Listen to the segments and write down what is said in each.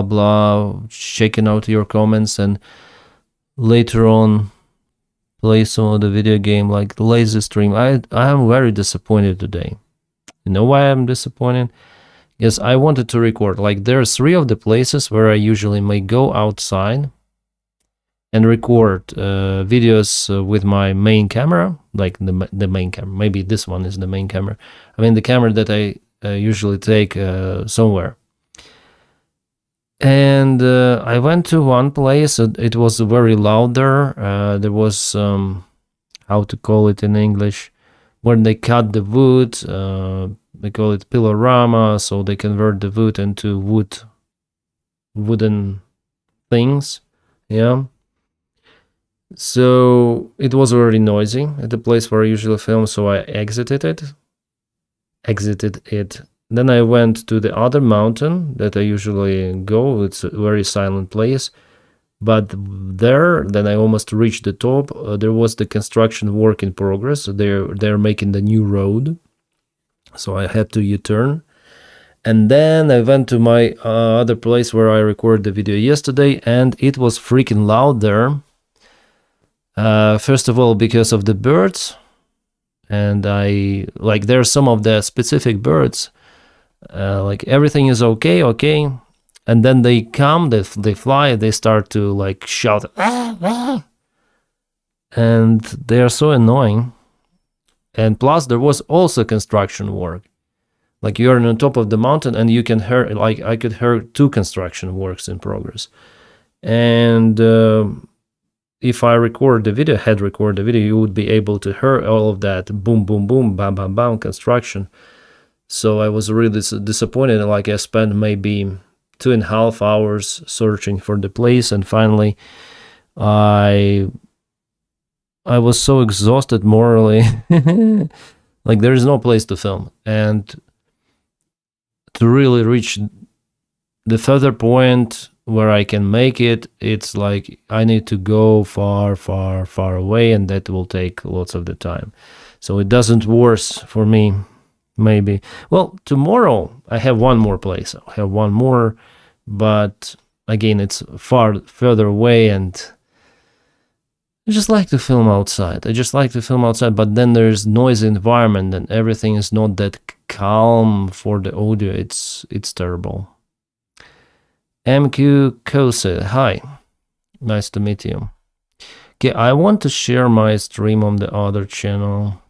blah blah, checking out your comments, and later on play some of the video game like the lazy stream. I am very disappointed today. You know why I'm disappointed? Yes, I wanted to record. Like, there's 3 of the places where I usually may go outside and record videos with my main camera, like the main camera. Maybe this one is the main camera. I mean, the camera that I usually take somewhere. And I went to one place. It was very loud there. There was, how to call it in English, when they cut the wood. They call it pilorama, so they convert the wood into wooden things. Yeah. So it was very noisy at the place where I usually film, so I exited it. Then I went to the other mountain that I usually go. It's a very silent place. But there, then I almost reached the top. There was the construction work in progress. They're making the new road. So I had to U-turn. And then I went to my other place where I recorded the video yesterday, and it was freaking loud there. First of all, because of the birds. And there are some of the specific birds. Like, everything is okay, and then they come, they fly, they start to like shout, ah, ah. And they are so annoying. And plus, there was also construction work. Like, you're on top of the mountain, and you can hear, like, I could hear 2 construction works in progress. And if I record the video, you would be able to hear all of that boom, boom, boom, bam, bam, bam, construction. So I was really disappointed. Like, I spent maybe 2.5 hours searching for the place, and finally I was so exhausted morally. Like, there is no place to film, and to really reach the further point where I can make it, it's like I need to go far, far, far away, and that will take lots of the time. So it doesn't worse for me. Maybe. Well, tomorrow I have one more place. I have one more, but again, it's far further away, and I just like to film outside. But then there's noisy environment, and everything is not that calm for the audio. It's terrible. MQ Kose, hi. Nice to meet you. Okay, I want to share my stream on the other channel.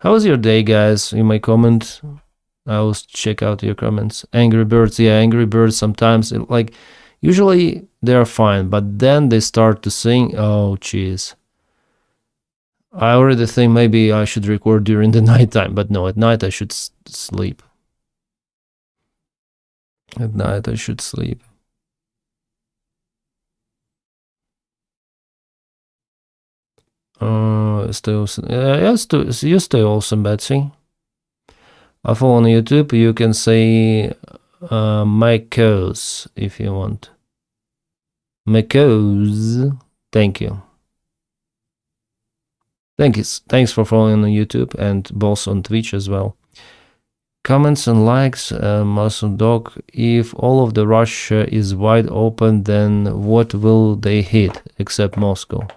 How was your day, guys? You may comment. I will check out your comments. Angry Birds, yeah, Angry Birds sometimes, like, usually they're fine, but then they start to sing. Oh, jeez. I already think maybe I should record during the nighttime, but no, at night I should sleep. At night I should sleep. Stay awesome. You stay awesome, Betsy. I follow on YouTube. You can say Makos if you want. Makos. Thank you. Thanks for following on YouTube, and both on Twitch as well. Comments and likes, Muscle Dog. If all of the Russia is wide open, then what will they hit except Moscow?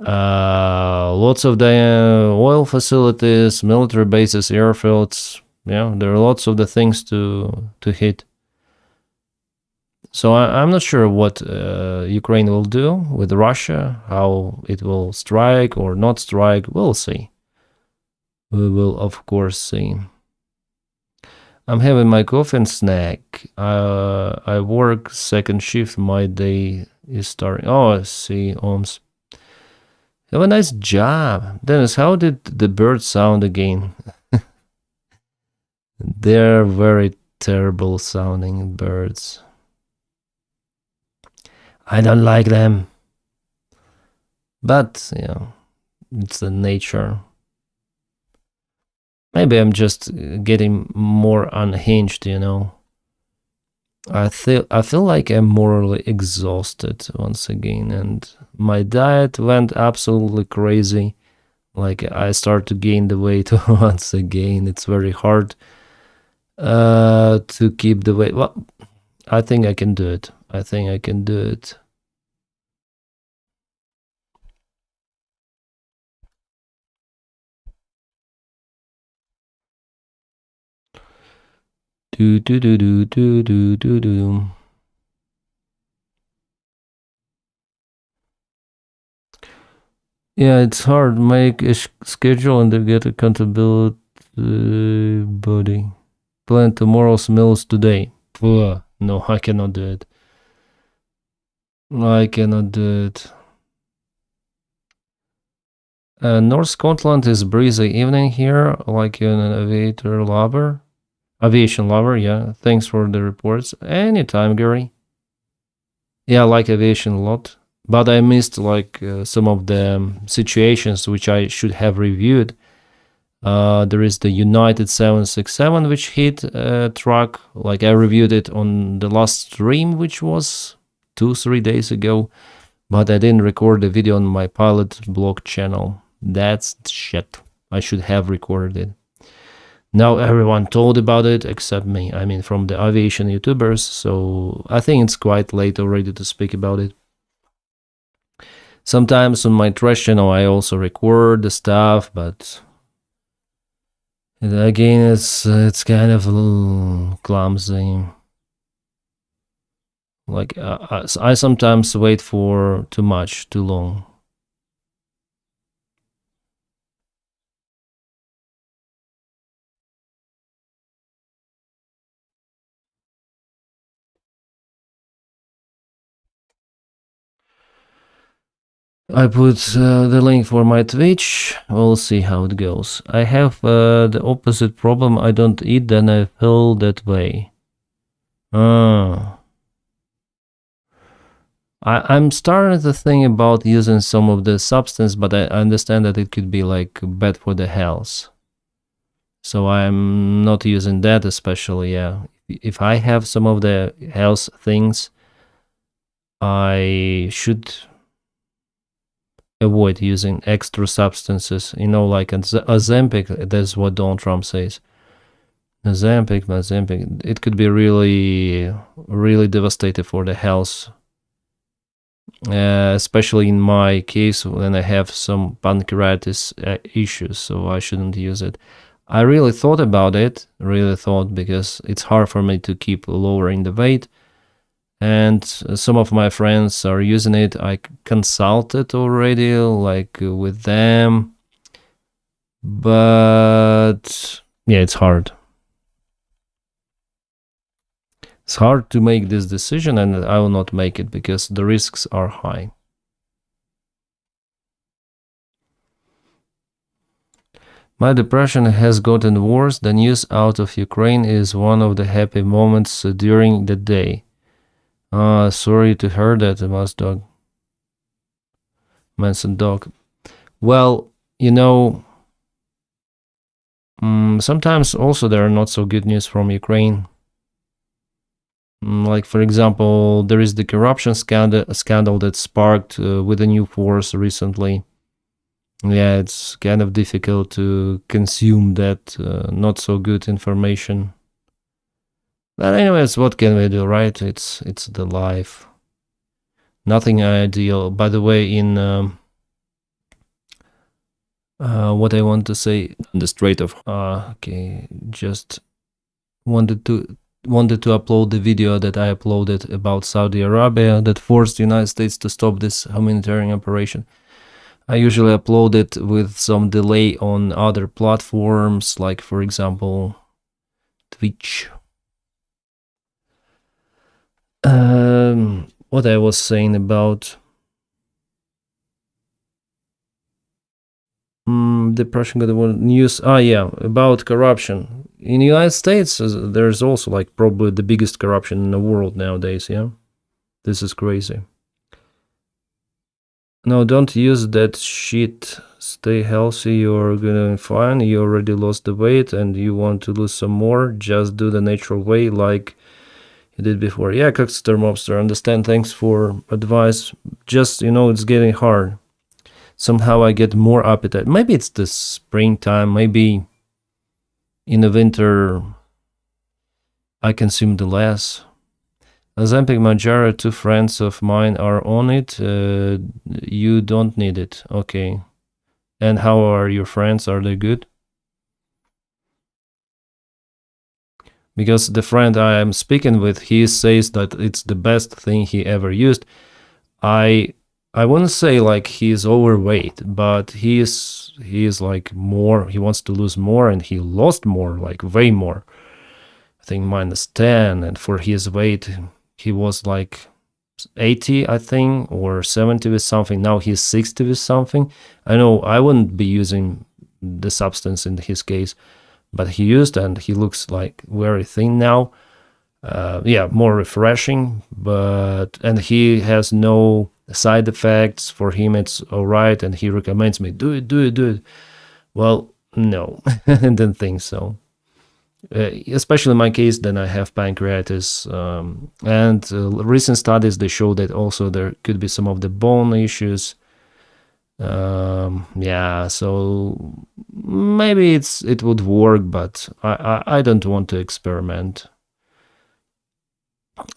Lots of the oil facilities, military bases, airfields. Yeah, there are lots of the things to hit. So I'm not sure what Ukraine will do with Russia, how it will strike or not strike. We'll see. We will, of course, see. I'm having my coffee and snack. I work second shift. My day is starting. Oh, I see, Ohms. Have a nice job. Dennis, how did the birds sound again? They're very terrible sounding birds. I don't like them. But, yeah, it's the nature. Maybe I'm just getting more unhinged, you know. I feel like I'm morally exhausted once again, and my diet went absolutely crazy. Like, I start to gain the weight once again. It's very hard to keep the weight. Well, I think I can do it. I think I can do it. Do do do do do do do do. Yeah, it's hard. Make a schedule and then get accountability body. Plan tomorrow's meals today. Ugh, no, I cannot do it. I cannot do it. North Scotland is breezy evening here, like an aviation lover. Yeah, thanks for the reports. Anytime, Gary. Yeah, I like aviation a lot, but I missed like some of the situations which I should have reviewed. There is the United 767 which hit a truck. Like I reviewed it on the last stream, which was 2-3 days ago, but I didn't record the video on my pilot blog channel. That's shit. I should have recorded it. Now everyone told about it except me. I mean, from the aviation YouTubers. So I think it's quite late already to speak about it. Sometimes on my trash channel I also record the stuff, but again it's kind of a little clumsy. Like I sometimes wait for too long. I put the link for my Twitch. We'll see how it goes. I have the opposite problem. I don't eat, then I feel that way. I'm starting to think about using some of the substance, but I understand that it could be like bad for the health. So I'm not using that especially, yeah. If I have some of the health things, I should avoid using extra substances, like Ozempic. That's what Donald Trump says. Ozempic, it could be really, really devastating for the health, especially in my case when I have some pancreatitis issues, so I shouldn't use it. I really thought about it, because it's hard for me to keep lowering the weight. And some of my friends are using it. I consulted already, like with them. But yeah, it's hard. It's hard to make this decision, and I will not make it because the risks are high. My depression has gotten worse. The news out of Ukraine is one of the happy moments during the day. Sorry to hear that, Manson dog. Well, sometimes also there are not so good news from Ukraine. Like, for example, there is the corruption scandal that sparked with a new force recently. Yeah, it's kind of difficult to consume that not so good information. But anyways, what can we do, right? It's the life. Nothing ideal. By the way, in what I want to say, the Strait of okay, just wanted to upload the video that I uploaded about Saudi Arabia that forced the United States to stop this humanitarian operation. I usually upload it with some delay on other platforms, like for example Twitch. What I was saying about depression, news. Yeah, about corruption in the United States. There's also like probably the biggest corruption in the world nowadays. Yeah, this is crazy. No, don't use that shit. Stay healthy. You're gonna be fine. You already lost the weight and you want to lose some more. Just do the natural way, like you did before. Yeah, Cockster Mobster, understand. Thanks for advice. Just, it's getting hard. Somehow I get more appetite. Maybe it's the springtime. Maybe in the winter I consumed less. Ozempic Manjaro, 2 friends of mine are on it. You don't need it. Okay. And how are your friends? Are they good? Because the friend I am speaking with, he says that it's the best thing he ever used. I wouldn't say like he is overweight, but he is like more. He wants to lose more, and he lost more, like way more. I think -10, and for his weight, he was like 80, I think, or 70 with something. Now he's 60 with something. I know I wouldn't be using the substance in his case, but he used, and he looks like very thin now. Yeah, more refreshing, and he has no side effects. For him, it's all right, and he recommends me, do it. Well, no, I didn't think so. Especially in my case, then I have pancreatitis, and recent studies, they show that also there could be some of the bone issues. Yeah, so maybe it would work, but I don't want to experiment.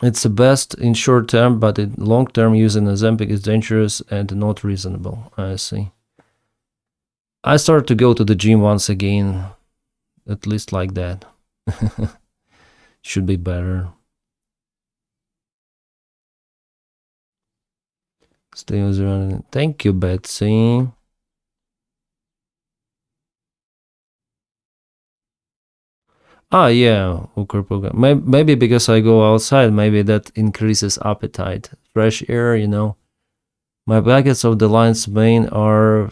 It's the best in short term, but in long term, using Ozempic is dangerous and not reasonable. I see. I started to go to the gym once again, at least like that. Should be better. Stay on. Thank you, Betsy. Ah, yeah, maybe because I go outside, maybe that increases appetite. Fresh air, you know. My packets of the lion's mane are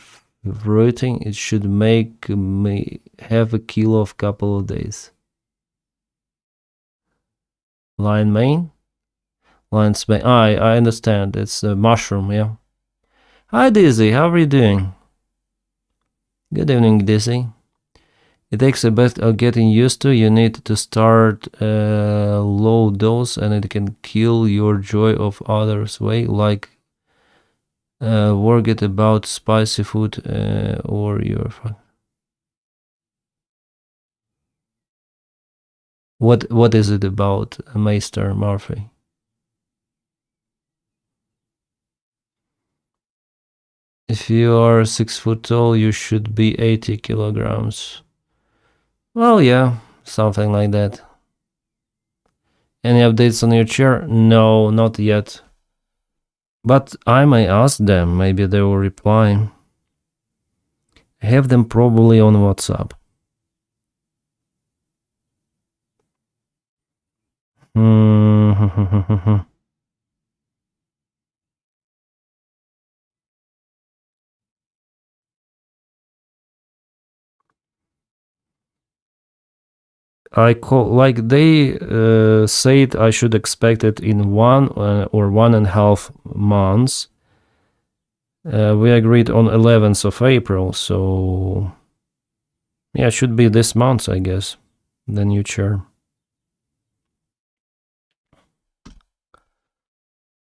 fruiting. It should make me have a kilo of couple of days. Lion mane? Lion's mane. I understand. It's a mushroom, yeah. Hi, Dizzy. How are you doing? Good evening, Dizzy. It takes a bit of getting used to. You need to start low dose, and it can kill your joy of others' way. Like forget about spicy food or your fun. What is it about, Meister Murphy? If you are 6 foot tall, you should be 80 kilograms. Well, yeah, something like that. Any updates on your chair? No, not yet. But I may ask them, maybe they will reply. Have them probably on WhatsApp. I call, like they said I should expect it in 1 or 1.5 months. We agreed on 11th of April, so yeah, it should be this month, I guess, the new chair.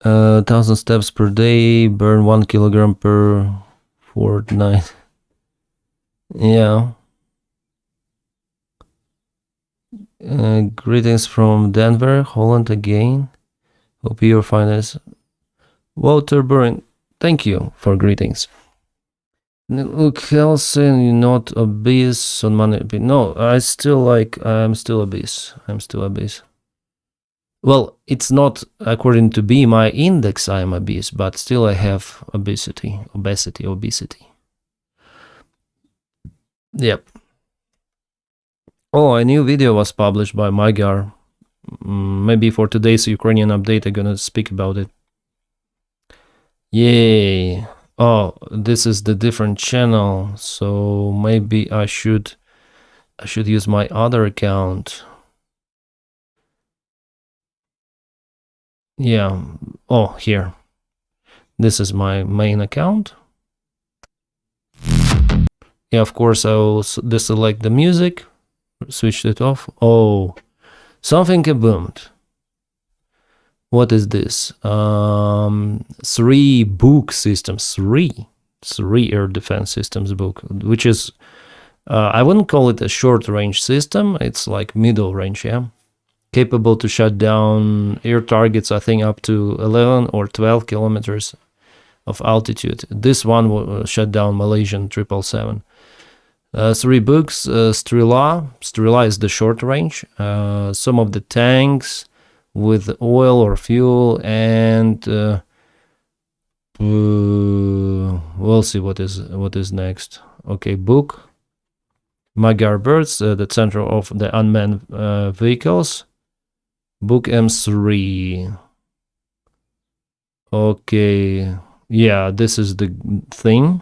1,000 steps per day, burn 1 kilogram per fortnight. Yeah. Greetings from Denver, Holland again. Hope you're fine as Walter Burin. Thank you for greetings. Look, Helsen, you're not obese on Monday. No, I'm still obese. I'm still obese. Well, it's not according to BMI index I'm obese, but still I have obesity. Yep. Oh, a new video was published by Magyar. Maybe for today's Ukrainian update I'm gonna speak about it. Yay. Oh, this is the different channel, so maybe I should use my other account. Yeah. Oh, here. This is my main account. Yeah, of course I will deselect the music, switch it off. Oh, something kaboomed. What is this? 3 book systems, 3 air defense systems book, which is, I wouldn't call it a short range system. It's like middle range, yeah. capable to shut down air targets, I think up to 11 or 12 kilometers of altitude. This one will shut down Malaysian 777. 3 books, Strela. Strela is the short range. Some of the tanks with oil or fuel, and we'll see what is next. Okay, book. Magyar Birds, the center of the unmanned vehicles. Book M3. Okay, yeah, this is the thing.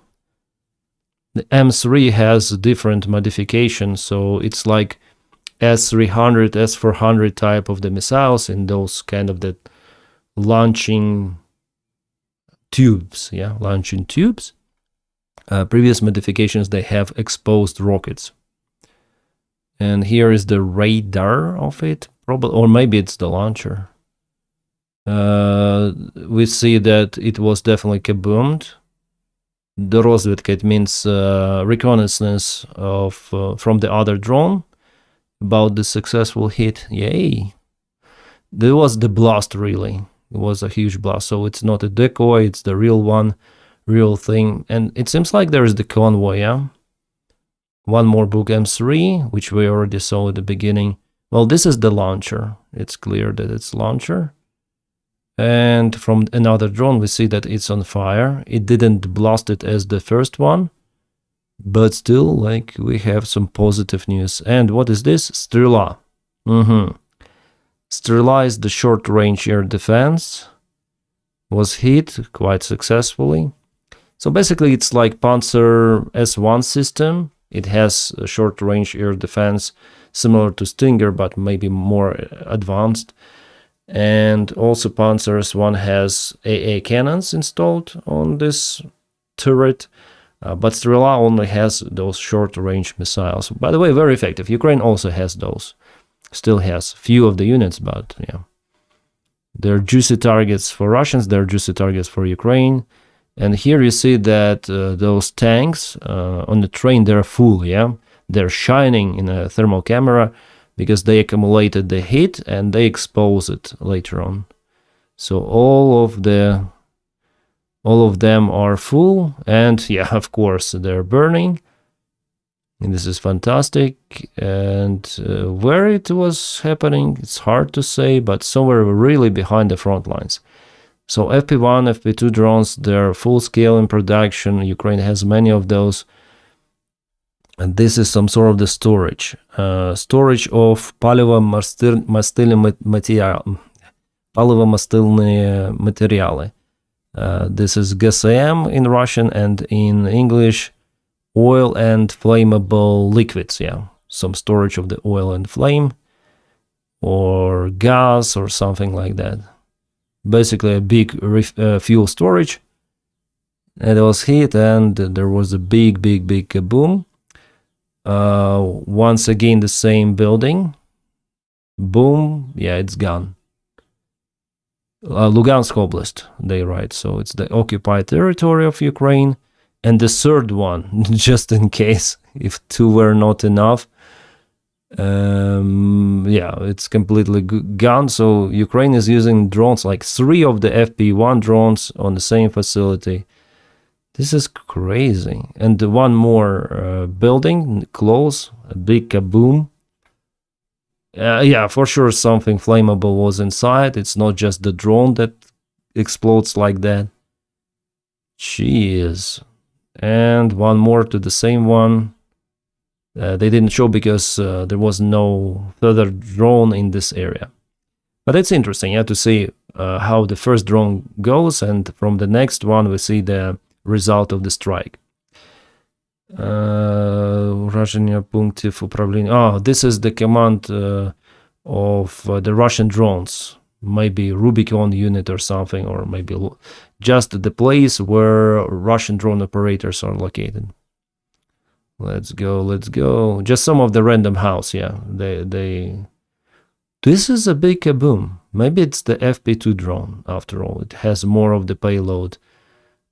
The M3 has different modifications, so it's like S300, S400 type of the missiles in those kind of the launching tubes, launching tubes. Previous modifications, they have exposed rockets. And here is the radar of it, probably, or maybe it's the launcher. We see that it was definitely kaboomed. The Rozvedka, it means reconnaissance of from the other drone about the successful hit. Yay! There was the blast, really. It was a huge blast. So it's not a decoy, it's the real one, real thing. And it seems like there is the convoy, One more book, M3, which we already saw at the beginning. Well, this is the launcher. It's clear that it's launcher. And from another drone, we see that it's on fire. It didn't blast it as the first one, but still, like, we have some positive news. And what is this? Strela. Strela is the short-range air defense. Was hit quite successfully. So basically, it's like Panzer S1 system. It has a short-range air defense similar to Stinger, but maybe more advanced. And also Panzer S1 has AA cannons installed on this turret, but Strela only has those short-range missiles. By the way, very effective. Ukraine also has those. Still has few of the units, but yeah. They're juicy targets for Russians, they're juicy targets for Ukraine. And here you see that those tanks on the train, they're full, They're shining in a thermal camera because they accumulated the heat and they expose it later on. So all of them are full, and yeah, of course, they're burning. And this is fantastic. And where it was happening, it's hard to say, but somewhere really behind the front lines. So FP1, FP2 drones, they're full scale in production. Ukraine has many of those. And this is some sort of the storage. Storage of паливо-мастильные материалы. This is GSM in Russian, and in English, oil and flammable liquids. Some storage of the oil and flame, or gas, or something like that. Basically a big fuel storage. And it was hit, and there was a big kaboom. Once again, the same building. Boom. Yeah, it's gone. Lugansk Oblast, they write. So it's the occupied territory of Ukraine. And the third one, just in case, if 2 were not enough. It's completely gone. So Ukraine is using drones, like 3 of the FP1 drones on the same facility. This is crazy. And one more building close, a big kaboom. For sure something flammable was inside. It's not just the drone that explodes like that. Jeez. And one more to the same one. They didn't show because there was no further drone in this area. But it's interesting, to see how the first drone goes, and from the next one we see the result of the strike. Ураження пунктів управління. This is the command of the Russian drones. Maybe Rubicon unit or something, or maybe just the place where Russian drone operators are located. Let's go. Just some of the random house, This is a big kaboom. Maybe it's the FP2 drone, after all. It has more of the payload.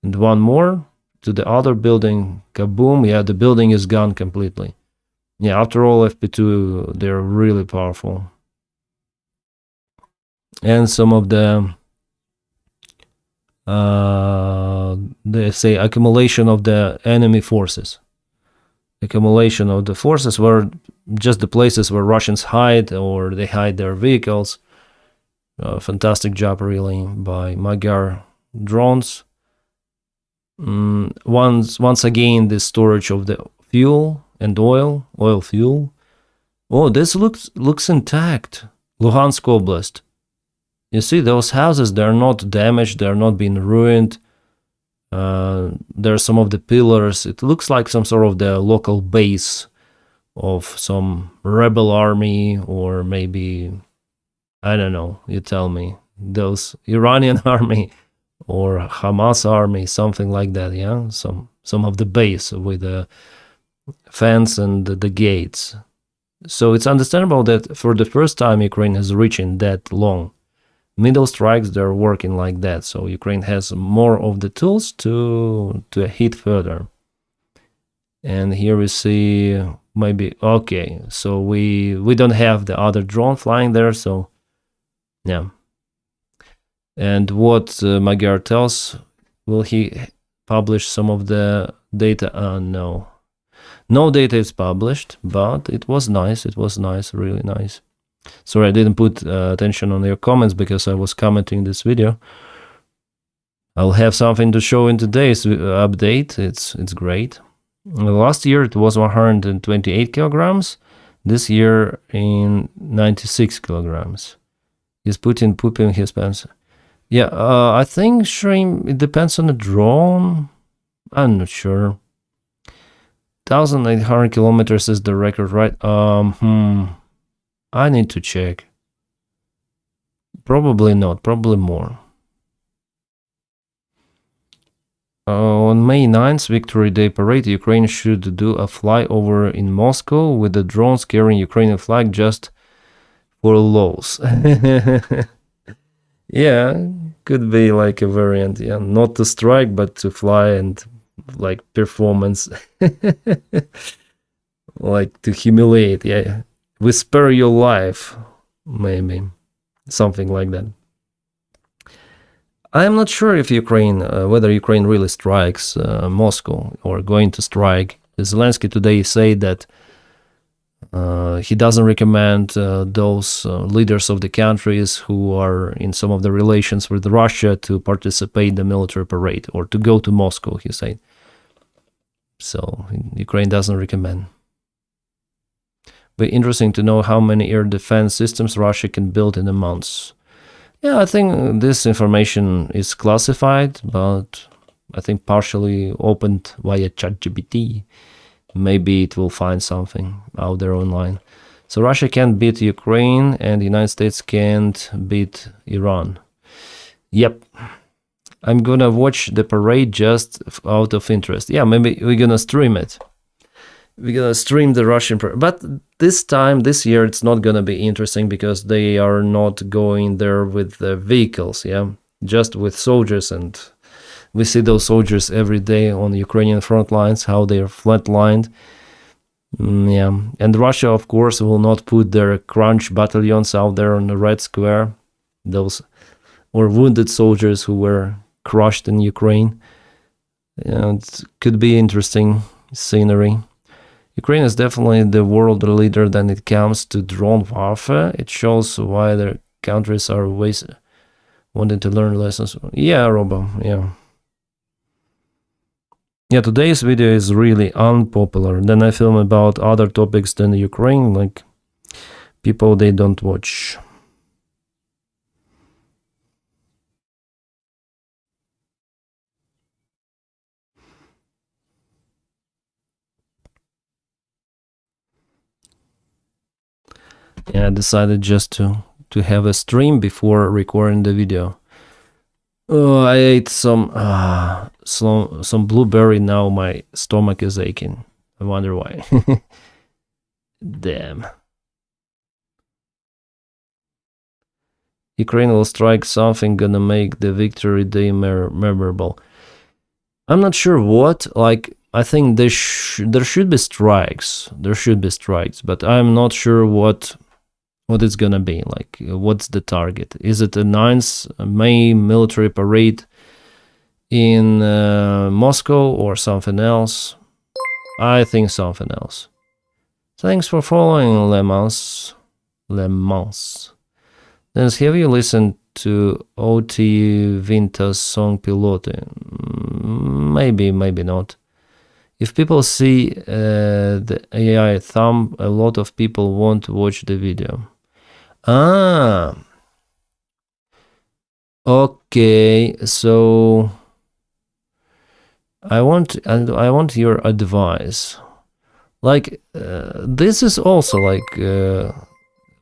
And one more to the other building, kaboom. The building is gone completely. After all, FP2, they're really powerful. and some of the they say accumulation of the enemy forces. Accumulation of the forces were just the places where Russians hide, or they hide their vehicles. Fantastic job, really, by Magyar drones. Once again, the storage of the fuel and oil fuel. Oh, this looks intact. Luhansk Oblast. You see, those houses, they're not damaged, they're not being ruined. There's some of the pillars. It looks like some sort of the local base of some rebel army, or maybe, I don't know, you tell me, those Iranian army or Hamas army, something like that, yeah? Some of the base with the fence and the gates. So it's understandable that for the first time Ukraine is reaching that long. Middle strikes, they're working like that, so Ukraine has more of the tools to hit further. And here we see maybe, okay, so we don't have the other drone flying there, so yeah. And what Magyar tells, will he publish some of the data? No. No data is published, but it was nice, really nice. Sorry, I didn't put attention on your comments because I was commenting this video. I'll have something to show in today's update. It's great. Last year it was 128 kilograms. This year in 96 kilograms. Is Putin pooping his pants? Yeah, I think, Shreem, it depends on the drone. I'm not sure. 1,800 kilometers is the record, right? I need to check. Probably not, probably more. On May 9th, Victory Day Parade, Ukraine should do a flyover in Moscow with the drones carrying Ukrainian flag just for lows. Yeah, could be like a variant, yeah. Not to strike, but to fly and like performance. Like to humiliate, yeah. We spare your life, maybe. Something like that. I'm not sure if Ukraine, whether Ukraine really strikes Moscow or going to strike. Zelensky today said that he doesn't recommend those leaders of the countries who are in some of the relations with Russia to participate in the military parade or to go to Moscow, he said. So Ukraine doesn't recommend. Be interesting to know how many air defense systems Russia can build in a month. Yeah, I think this information is classified, but I think partially opened via ChatGPT. Maybe it will find something out there online. So Russia can't beat Ukraine and the United States can't beat Iran. Yep. I'm gonna watch the parade just out of interest. Yeah, maybe we're gonna stream it. We're gonna stream the Russian parade. But this year, it's not gonna be interesting because they are not going there with the vehicles, yeah? Just with soldiers, and we see those soldiers every day on the Ukrainian front lines, how they're flatlined. Yeah, and Russia, of course, will not put their crunch battalions out there on the Red Square, those or wounded soldiers who were crushed in Ukraine. Yeah, it could be interesting scenery. Ukraine is definitely the world leader when it comes to drone warfare. It shows why other countries are always wanting to learn lessons. Yeah, Robo, yeah. Yeah, today's video is really unpopular. Then I film about other topics than Ukraine, like people they don't watch. Yeah, I decided just to have a stream before recording the video. Oh, I ate some blueberry. Now my stomach is aching. I wonder why. Damn. Ukraine will strike something gonna make the victory day memorable. I'm not sure what. Like, I think there should be strikes. There should be strikes, but I'm not sure what what it's gonna be like. What's the target? Is it a 9th May military parade in Moscow or something else? I think something else. Thanks for following, Lemans. Denys, have you listened to OT Vinta's song Pilote? Maybe, maybe not. If people see the AI thumb, a lot of people won't watch the video. Okay, so I want your advice. Like, this is also like,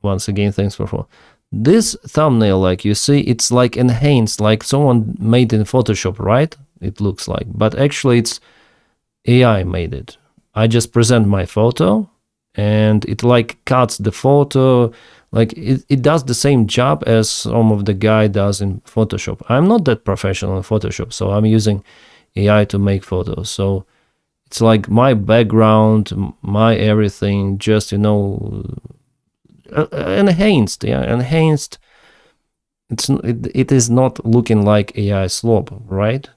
once again, thanks for following. This thumbnail, like you see, it's like enhanced, like someone made in Photoshop, right? It looks like, but actually it's AI made it. I just present my photo and it like cuts the photo, like it does the same job as some of the guy does in Photoshop. I'm not that professional in Photoshop, so I'm using AI to make photos. So it's like my background, my everything, just, you know, enhanced, yeah, enhanced. It is not looking like AI slop, right?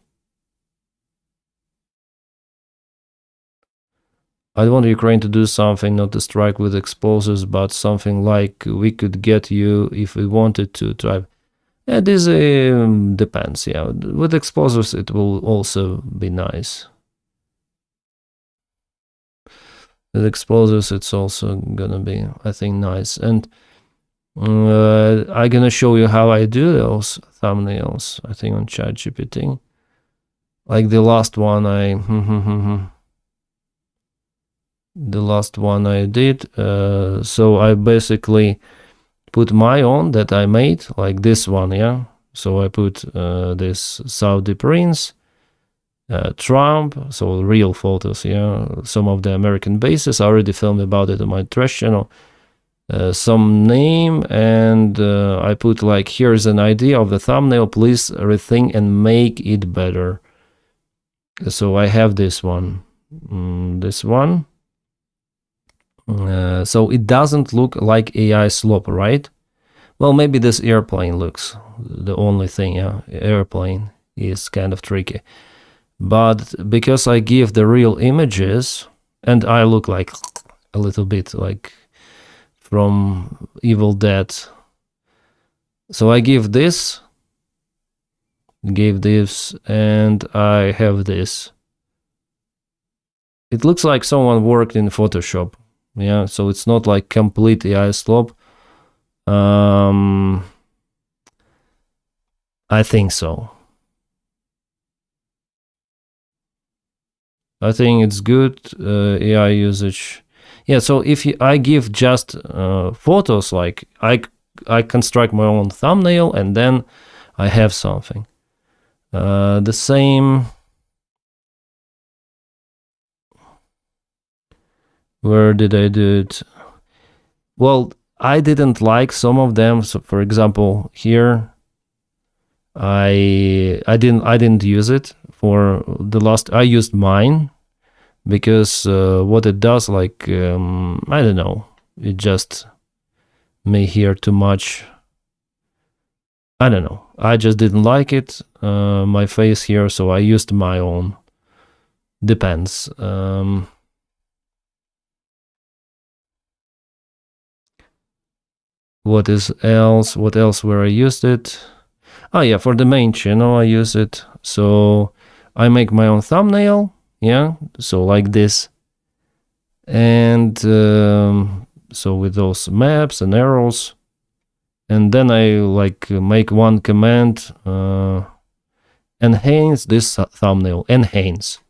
I want Ukraine to do something, not to strike with explosives, but something like we could get you if we wanted to try. Yeah, this depends, yeah. With explosives, it will also be nice. With explosives, it's also gonna be, I think, nice. And I'm gonna show you how I do those thumbnails, I think, on ChatGPT. Like the last one I did. So I basically put my own that I made, like this one, yeah. So I put this Saudi prince, Trump, so real photos, yeah. Some of the American bases. I already filmed about it on my trash channel. Some name, and I put like, here's an idea of the thumbnail, please rethink and make it better. So I have this one, this one. So it doesn't look like AI slop, right? Well, maybe this airplane looks the only thing, yeah. Airplane is kind of tricky. But because I give the real images, and I look like a little bit like from Evil Dead. So I give this, and I have this. It looks like someone worked in Photoshop. Yeah, so it's not like complete AI slop. I think so. I think it's good AI usage. Yeah, so if I give just photos, like I construct my own thumbnail and then I have something. The same. Where did I do it? Well, I didn't like some of them. So, for example, here, I didn't use it for the last. I used mine because what it does, like I don't know, it just may hear too much. I don't know. I just didn't like it. My face here, so I used my own. Depends. What else where I used it? Oh yeah, for the main channel I use it. So I make my own thumbnail, yeah, so like this. And so with those maps and arrows, and then I like make one command, enhance this thumbnail, enhance.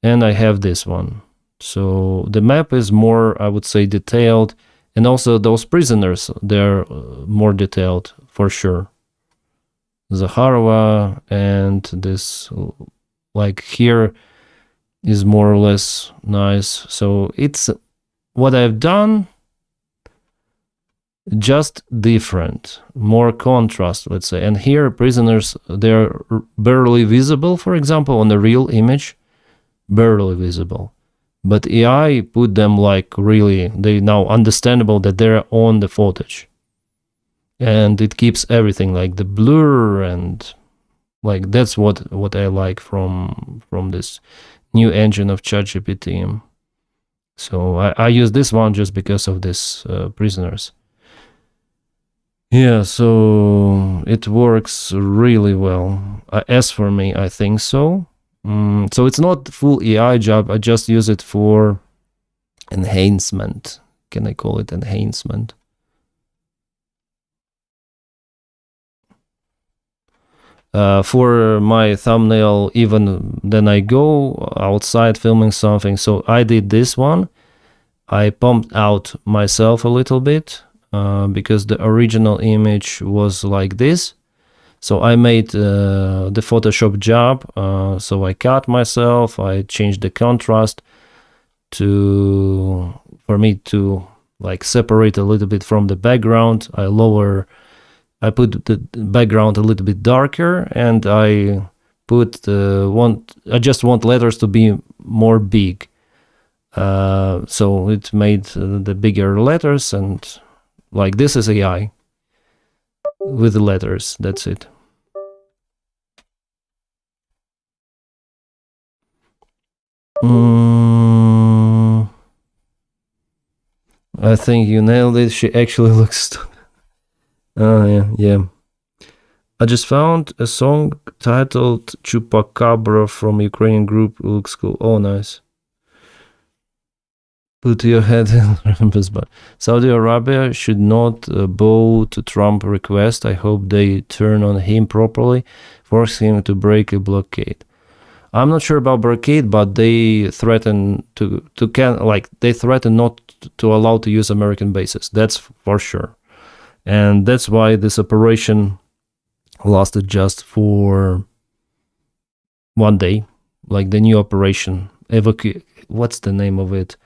And I have this one. So the map is more, I would say, detailed. And also those prisoners, they're more detailed for sure. Zakharova, and this, like here, is more or less nice. So it's what I've done, just different, more contrast, let's say. And here, prisoners, they're barely visible, for example, on the real image, barely visible. But AI put them like really, they now understandable that they're on the footage. And it keeps everything like the blur, and like that's what I like from this new engine of ChatGPT. So I use this one just because of this prisoners. Yeah, so it works really well. As for me, I think so. So it's not full AI job. I just use it for enhancement. Can I call it enhancement? For my thumbnail, even then I go outside filming something. So I did this one. I pumped out myself a little bit because the original image was like this. So I made the Photoshop job. So I cut myself. I changed the contrast for me to like separate a little bit from the background. I put the background a little bit darker, and I put I just want letters to be more big. So it made the bigger letters, and like this is AI with the letters. That's it. I think you nailed it. She actually looks stupid. Oh, yeah. I just found a song titled Chupacabra from Ukrainian group. It looks cool. Oh, nice. Put your head in Rambus, but Saudi Arabia should not bow to Trump request. I hope they turn on him properly, force him to break a blockade. I'm not sure about blockade, but they threaten they threaten not to allow to use American bases. That's for sure. And that's why this operation lasted just for 1 day, like the new operation. What's the name of it?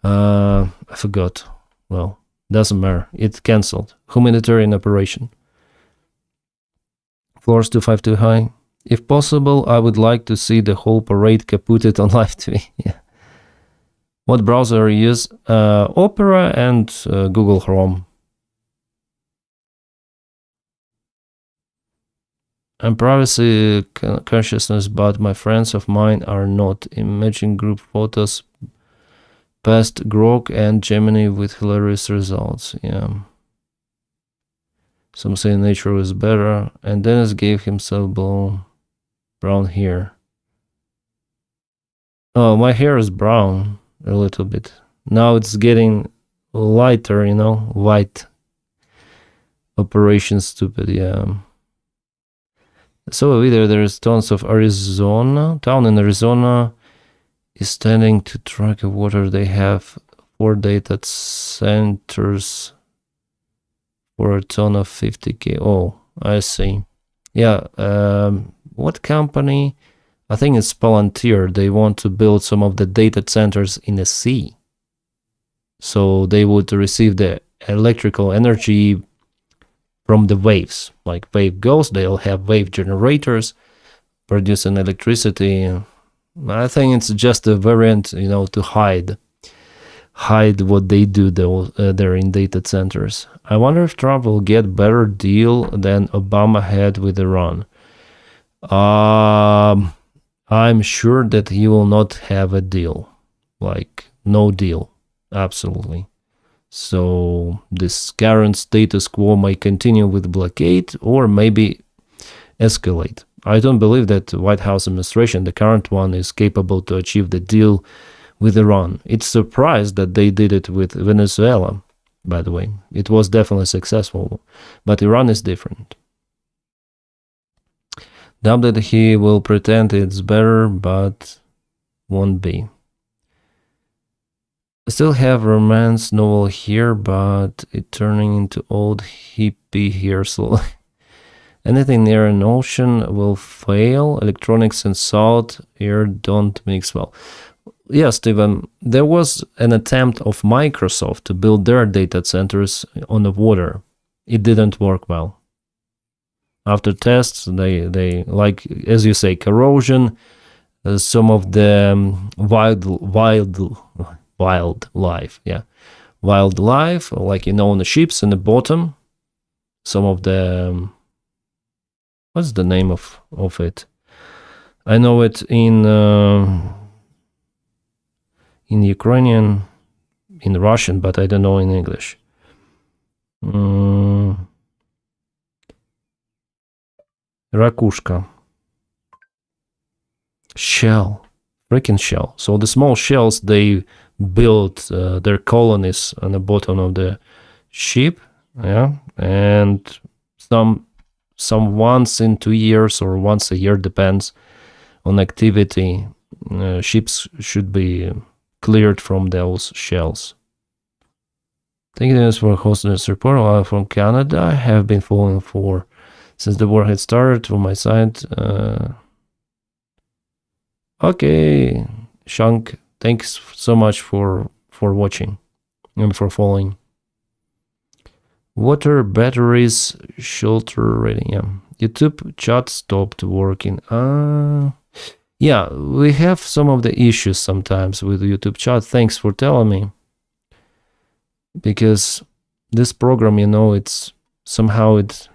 I forgot. Well, doesn't matter. It's cancelled. Humanitarian operation. Floors 252 high. If possible, I would like to see the whole parade caputed on live TV. Yeah. What browser you use? Opera and Google Chrome. I'm privacy consciousness, but my friends of mine are not. Imaging group photos past Grok and Gemini with hilarious results. Yeah. Some say nature was better, and Denys gave himself brown hair. Oh, my hair is brown a little bit. Now it's getting lighter, white. Operation stupid, yeah. So either there's tons of town in Arizona is standing to track of water. They have 4 data centers for a ton of 50K. Oh, I see. Yeah, what company? I think it's Palantir. They want to build some of the data centers in the sea. So they would receive the electrical energy from the waves. Like wave goes, they'll have wave generators producing electricity. I think it's just a variant, to hide what they do there in data centers. I wonder if Trump will get better deal than Obama had with Iran. I'm sure that he will not have a deal, like no deal, absolutely. So this current status quo might continue with blockade or maybe escalate. I don't believe that the White House administration, the current one, is capable to achieve the deal with Iran. It's surprised that they did it with Venezuela, by the way. It was definitely successful, but Iran is different. Doubt that he will pretend it's better, but won't be. I still have romance novel here, but it turning into old hippie here slowly. Anything near an ocean will fail. Electronics and salt here don't mix well. Yeah, Steven, there was an attempt of Microsoft to build their data centers on the water. It didn't work well. After tests, they like, as you say, corrosion, some of the wildlife, wildlife, like on the ships in the bottom. Some of the what's the name of it? I know it in Ukrainian, in Russian, but I don't know in English. Rakushka. Shell. Freaking shell. So the small shells, they build their colonies on the bottom of the ship. Yeah. And some once in 2 years or once a year, depends on activity, ships should be cleared from those shells. Thank you for hosting this report. I'm from Canada. I have been following since the war had started from my side. Okay, Shank, thanks so much for watching and for following. Water, batteries, shelter rating. Yeah. YouTube chat stopped working. Yeah, we have some of the issues sometimes with YouTube chat. Thanks for telling me. Because this program, it's somehow it's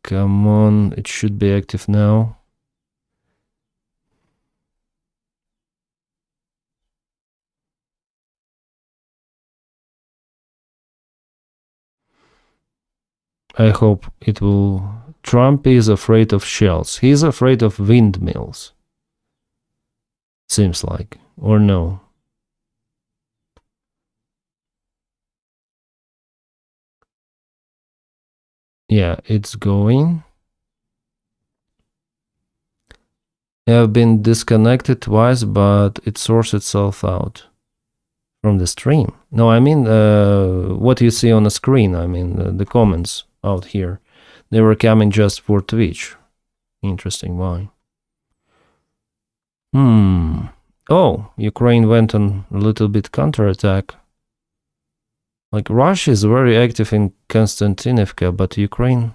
come on, it should be active now. I hope it will. Trump is afraid of shells. He's afraid of windmills. Seems like. Or no? Yeah, it's going. I have been disconnected twice, but it sorts itself out from the stream. No, I mean what you see on the screen. I mean the comments out here. They were coming just for Twitch. Interesting, why? Oh, Ukraine went on a little bit counterattack. Like Russia is very active in Konstantinivka, but Ukraine...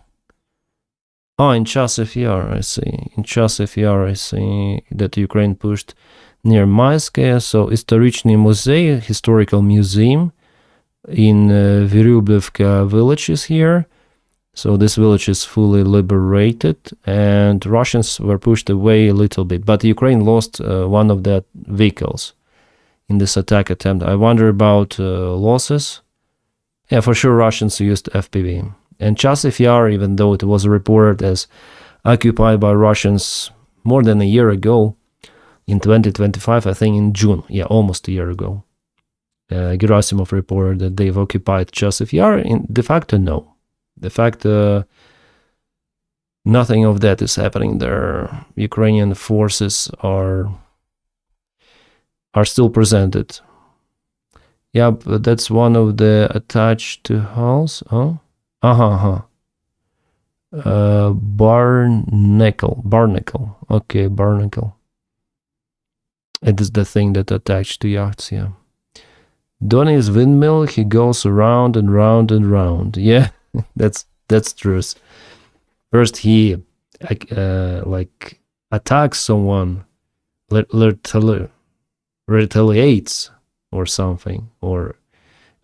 Oh, in Chasiv Yar, I see. In Chasiv Yar, I see that Ukraine pushed near Mayskaya. So, Историчный Muzey, historical museum in Vyryublivka village is here. So, this village is fully liberated, and Russians were pushed away a little bit. But Ukraine lost one of their vehicles in this attack attempt. I wonder about losses. Yeah, for sure Russians used FPV. And Chasiv Yar, even though it was reported as occupied by Russians more than a year ago, in 2025, I think in June, yeah, almost a year ago, Gerasimov reported that they've occupied Chasiv Yar. De facto, no. De facto, nothing of that is happening there. Ukrainian forces are still presented. Yeah, but that's one of the attached to hulls. Oh, barnacle. Okay, barnacle. It is the thing that attached to yachts. Yeah. Donny's windmill. He goes around and round and round. Yeah, that's true. First he like attacks someone, retaliates or something, or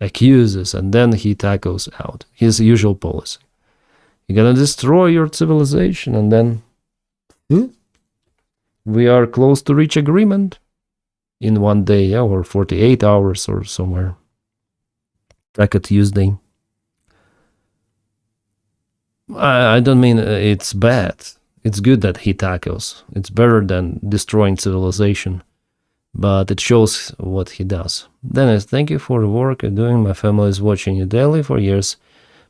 accuses, and then he tackles out. His usual policy. You're gonna destroy your civilization, and then we are close to reach agreement in one day, yeah, or 48 hours or somewhere. Like a Tuesday. I don't mean it's bad. It's good that he tackles. It's better than destroying civilization. But it shows what he does. Denys, thank you for the work you're doing. My family is watching you daily for years.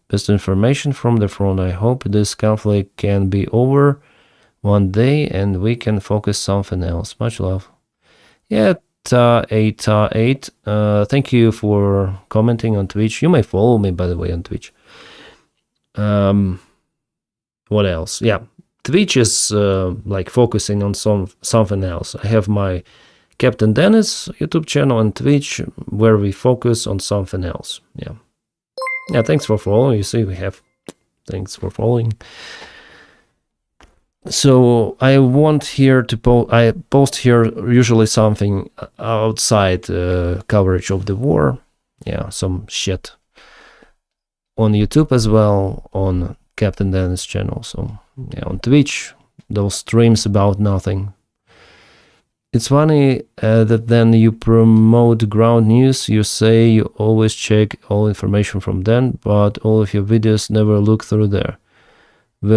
Best information from the front. I hope this conflict can be over one day and we can focus something else. Much love. Yeah, 8. Thank you for commenting on Twitch. You may follow me, by the way, on Twitch. What else? Yeah, Twitch is like focusing on something else. I have my Captain Denys YouTube channel and Twitch where we focus on something else. Yeah, thanks for following. You see, we have Thanks for following. So I want here to I post here usually something outside coverage of the war. Yeah, some shit on YouTube as well, on Captain Dennis channel. So yeah, on Twitch, those streams about nothing. It's funny that then you promote ground news. You say you always check all information from then, but all of your videos never look through there. I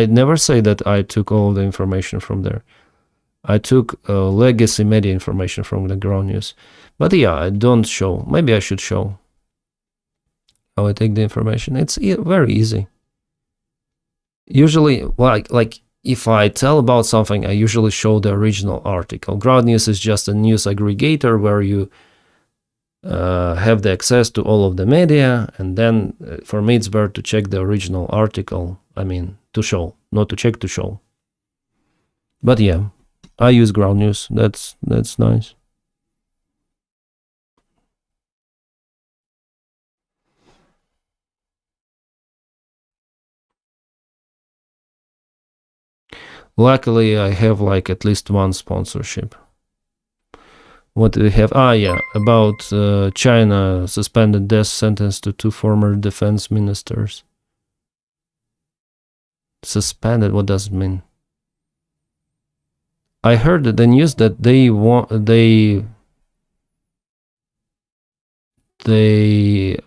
never say that I took all the information from there. I took legacy media information from the ground news. But yeah, I don't show. Maybe I should show how I take the information. It's very easy. Usually, like if I tell about something, I usually show the original article. Ground news is just a news aggregator where you have the access to all of the media, and then for me it's better to check the original article. I mean, to show, not to check, to show. But yeah, I use ground news. That's nice. Luckily, I have like at least one sponsorship. What do we have? Yeah, about China suspended death sentence to 2 former defense ministers. Suspended, what does it mean? I heard the news that they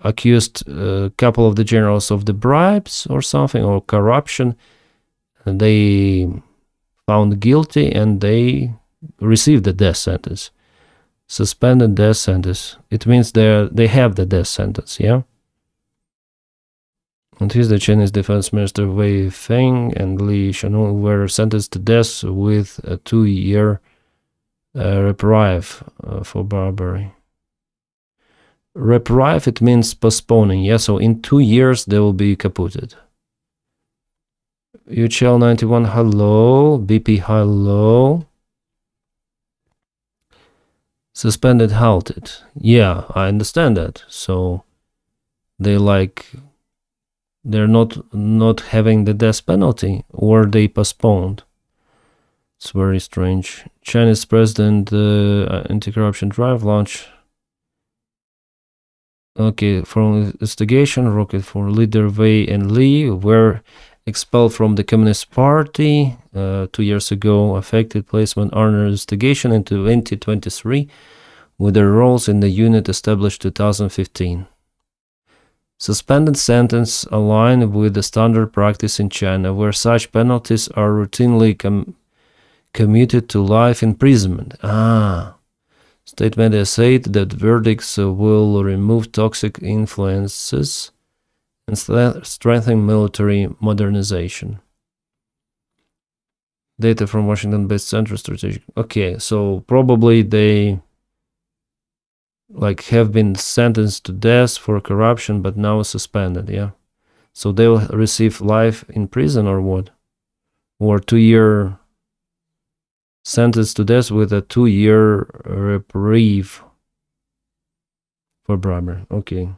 accused a couple of the generals of the bribes or something, or corruption. They found guilty and they received the death sentence. Suspended death sentence. It means they have the death sentence, yeah? And here's the Chinese defense minister Wei Feng and Li Shanong were sentenced to death with a 2-year reprieve for bribery. Reprieve, it means postponing, yeah? So in 2 years they will be caputed. UCL91, hello. BP, hello. Suspended, halted. Yeah, I understand that. So they're not having the death penalty, or they postponed. It's very strange. Chinese president anti-corruption drive launch. Okay, for investigation, rocket for leader Wei and Li were expelled from the Communist Party 2 years ago, affected placement under investigation into 2023 with their roles in the unit established 2015. Suspended sentence aligned with the standard practice in China, where such penalties are routinely commuted to life imprisonment. State media said that verdicts will remove toxic influences and strengthen military modernization. Data from Washington-based Center Strategic. Okay, so probably they have been sentenced to death for corruption, but now suspended, yeah? So they'll receive life in prison or what? Or 2-year sentence to death with a 2-year reprieve for bribery. Okay.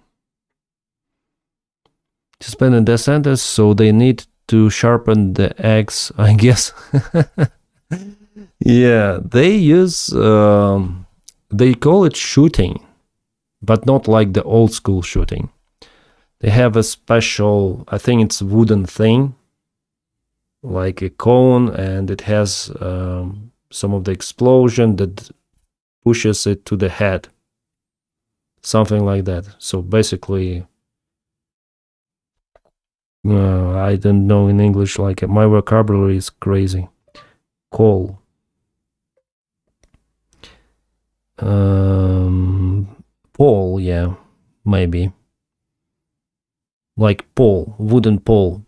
Suspended death sentence, so they need to sharpen the axe, I guess. Yeah, they use, they call it shooting, but not like the old school shooting. They have a special, I think it's a wooden thing, like a cone, and it has some of the explosion that pushes it to the head. Something like that. So basically, I don't know in English, like my vocabulary is crazy. Call. Pole, yeah, maybe. Like pole, wooden pole.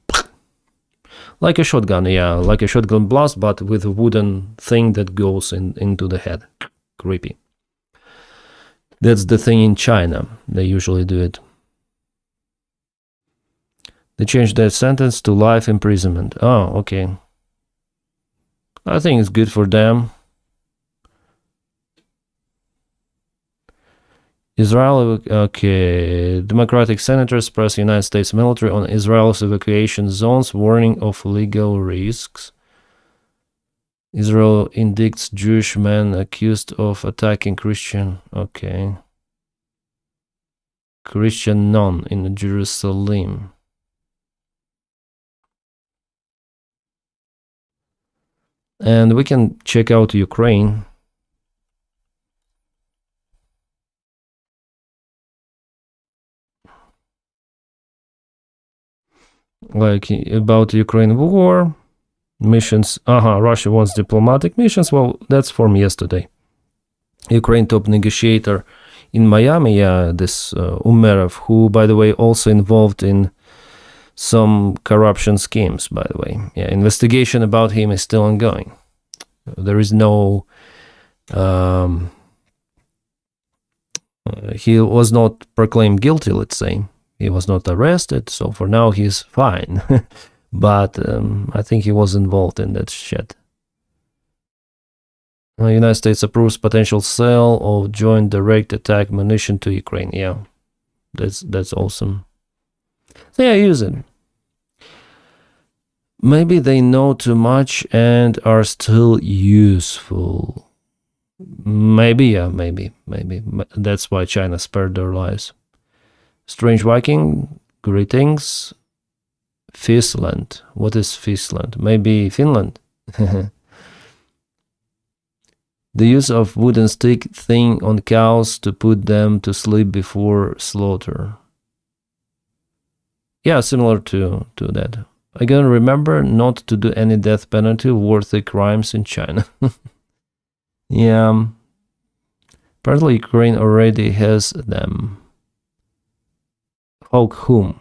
Like a shotgun, yeah, like a shotgun blast, but with a wooden thing that goes into the head. Creepy. That's the thing in China. They usually do it. They changed that sentence to life imprisonment. Oh, okay. I think it's good for them. Israel, okay. Democratic senators press United States military on Israel's evacuation zones, warning of legal risks. Israel indicts Jewish men accused of attacking Christian, okay. Christian nun in Jerusalem. And we can check out Ukraine. Like about Ukraine war, missions. Russia wants diplomatic missions. Well, that's from yesterday. Ukraine top negotiator in Miami, this Umerov, who, by the way, also involved in some corruption schemes, by the way. Yeah, investigation about him is still ongoing. There is no... he was not proclaimed guilty, let's say. He was not arrested, so for now he's fine. But I think he was involved in that shit. The United States approves potential sale of joint direct attack munition to Ukraine. Yeah, that's awesome. So yeah, use it. Maybe they know too much and are still useful. Maybe, yeah, maybe. That's why China spared their lives. Strange Viking, greetings. Fisland. What is Fisland? Maybe Finland? The use of wooden stick thing on cows to put them to sleep before slaughter. Yeah, similar to that. Again, remember not to do any death penalty worthy crimes in China. Yeah. Apparently Ukraine already has them. Hulk whom?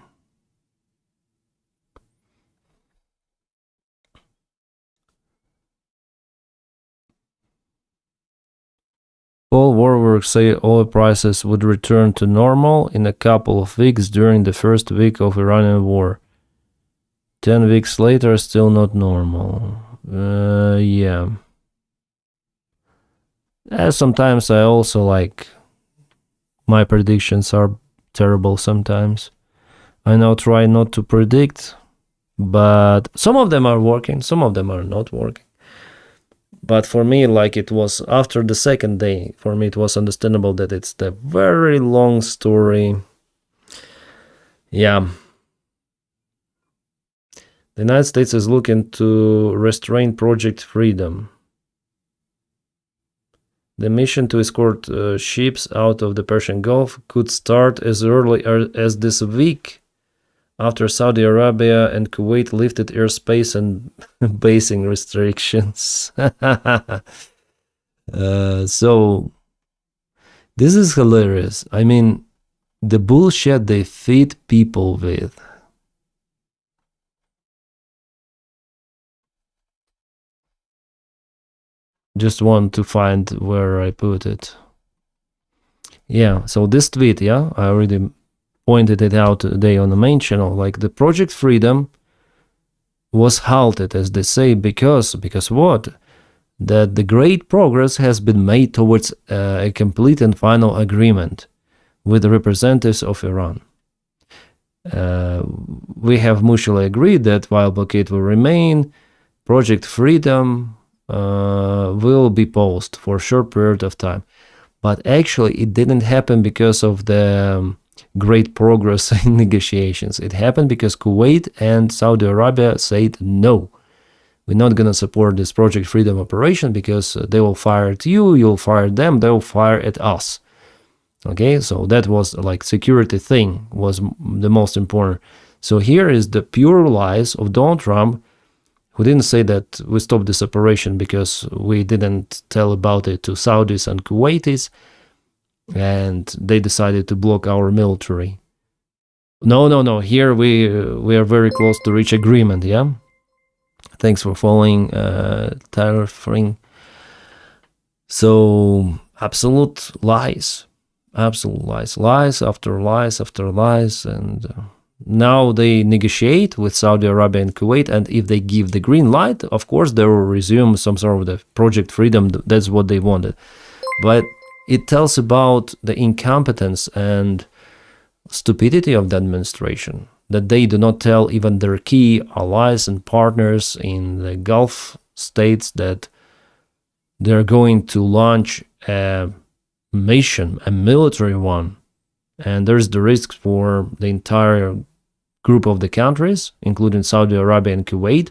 All war say oil prices would return to normal in a couple of weeks during the first week of Iranian war. 10 weeks later, still not normal. Yeah. Sometimes I also my predictions are terrible sometimes. I now try not to predict, but some of them are working, some of them are not working. But for me, it was after the second day, for me it was understandable that it's the very long story. Yeah. The United States is looking to restrain Project Freedom. The mission to escort ships out of the Persian Gulf could start as early as this week, after Saudi Arabia and Kuwait lifted airspace and basing restrictions. So, this is hilarious. I mean, the bullshit they feed people with. Just want to find where I put it. Yeah, so this tweet, yeah, I already pointed it out today on the main channel. The Project Freedom was halted, as they say, because what? That the great progress has been made towards a complete and final agreement with the representatives of Iran. We have mutually agreed that while blockade will remain, Project Freedom will be paused for a short period of time. But actually, it didn't happen because of the great progress in negotiations. It happened because Kuwait and Saudi Arabia said, no, we're not going to support this Project Freedom operation because they will fire at you, you'll fire them, they will fire at us. Okay, so that was security thing was the most important. So here is the pure lies of Donald Trump, who didn't say that we stopped this operation because we didn't tell about it to Saudis and Kuwaitis, and they decided to block our military. No. Here we are very close to reach agreement, yeah? Thanks for following, Tyler Fring. So, absolute lies. Lies after lies after lies, and now they negotiate with Saudi Arabia and Kuwait, and if they give the green light, of course they will resume some sort of the Project Freedom. That's what they wanted. But it tells about the incompetence and stupidity of the administration, that they do not tell even their key allies and partners in the Gulf states that they're going to launch a mission, a military one, and there's the risk for the entire group of the countries, including Saudi Arabia and Kuwait,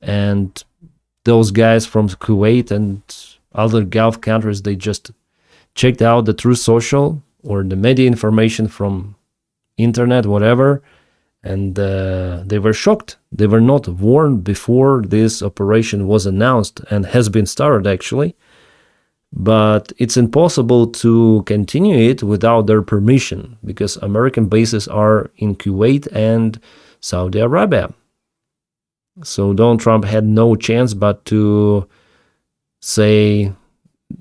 and those guys from Kuwait and other Gulf countries, they just checked out the Truth Social or the media information from internet, whatever, and they were shocked. They were not warned before this operation was announced and has been started, actually. But it's impossible to continue it without their permission, because American bases are in Kuwait and Saudi Arabia. So Donald Trump had no chance but to say,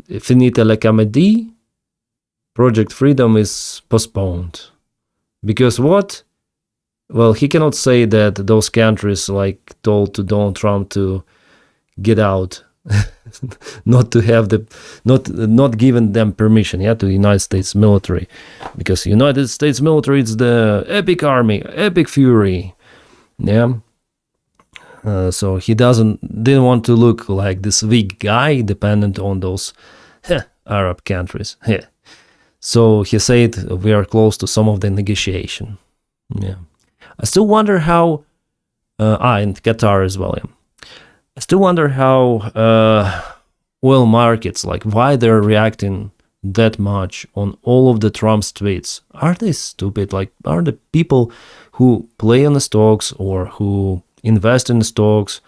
finita la comédie, Project Freedom is postponed. Because what? Well, he cannot say that those countries like told to Donald Trump to get out, not to have the, not given them permission, yeah, to the United States military, because United States military is the epic army, epic fury, yeah. So he didn't want to look like this weak guy dependent on those Arab countries. So he said we are close to some of the negotiation. Yeah, I still wonder how. And Qatar as well. Yeah. I still wonder how oil markets, like why they're reacting that much on all of the Trump's tweets. Are they stupid? Like, are the people who play on the stocks or who invest in the stocks,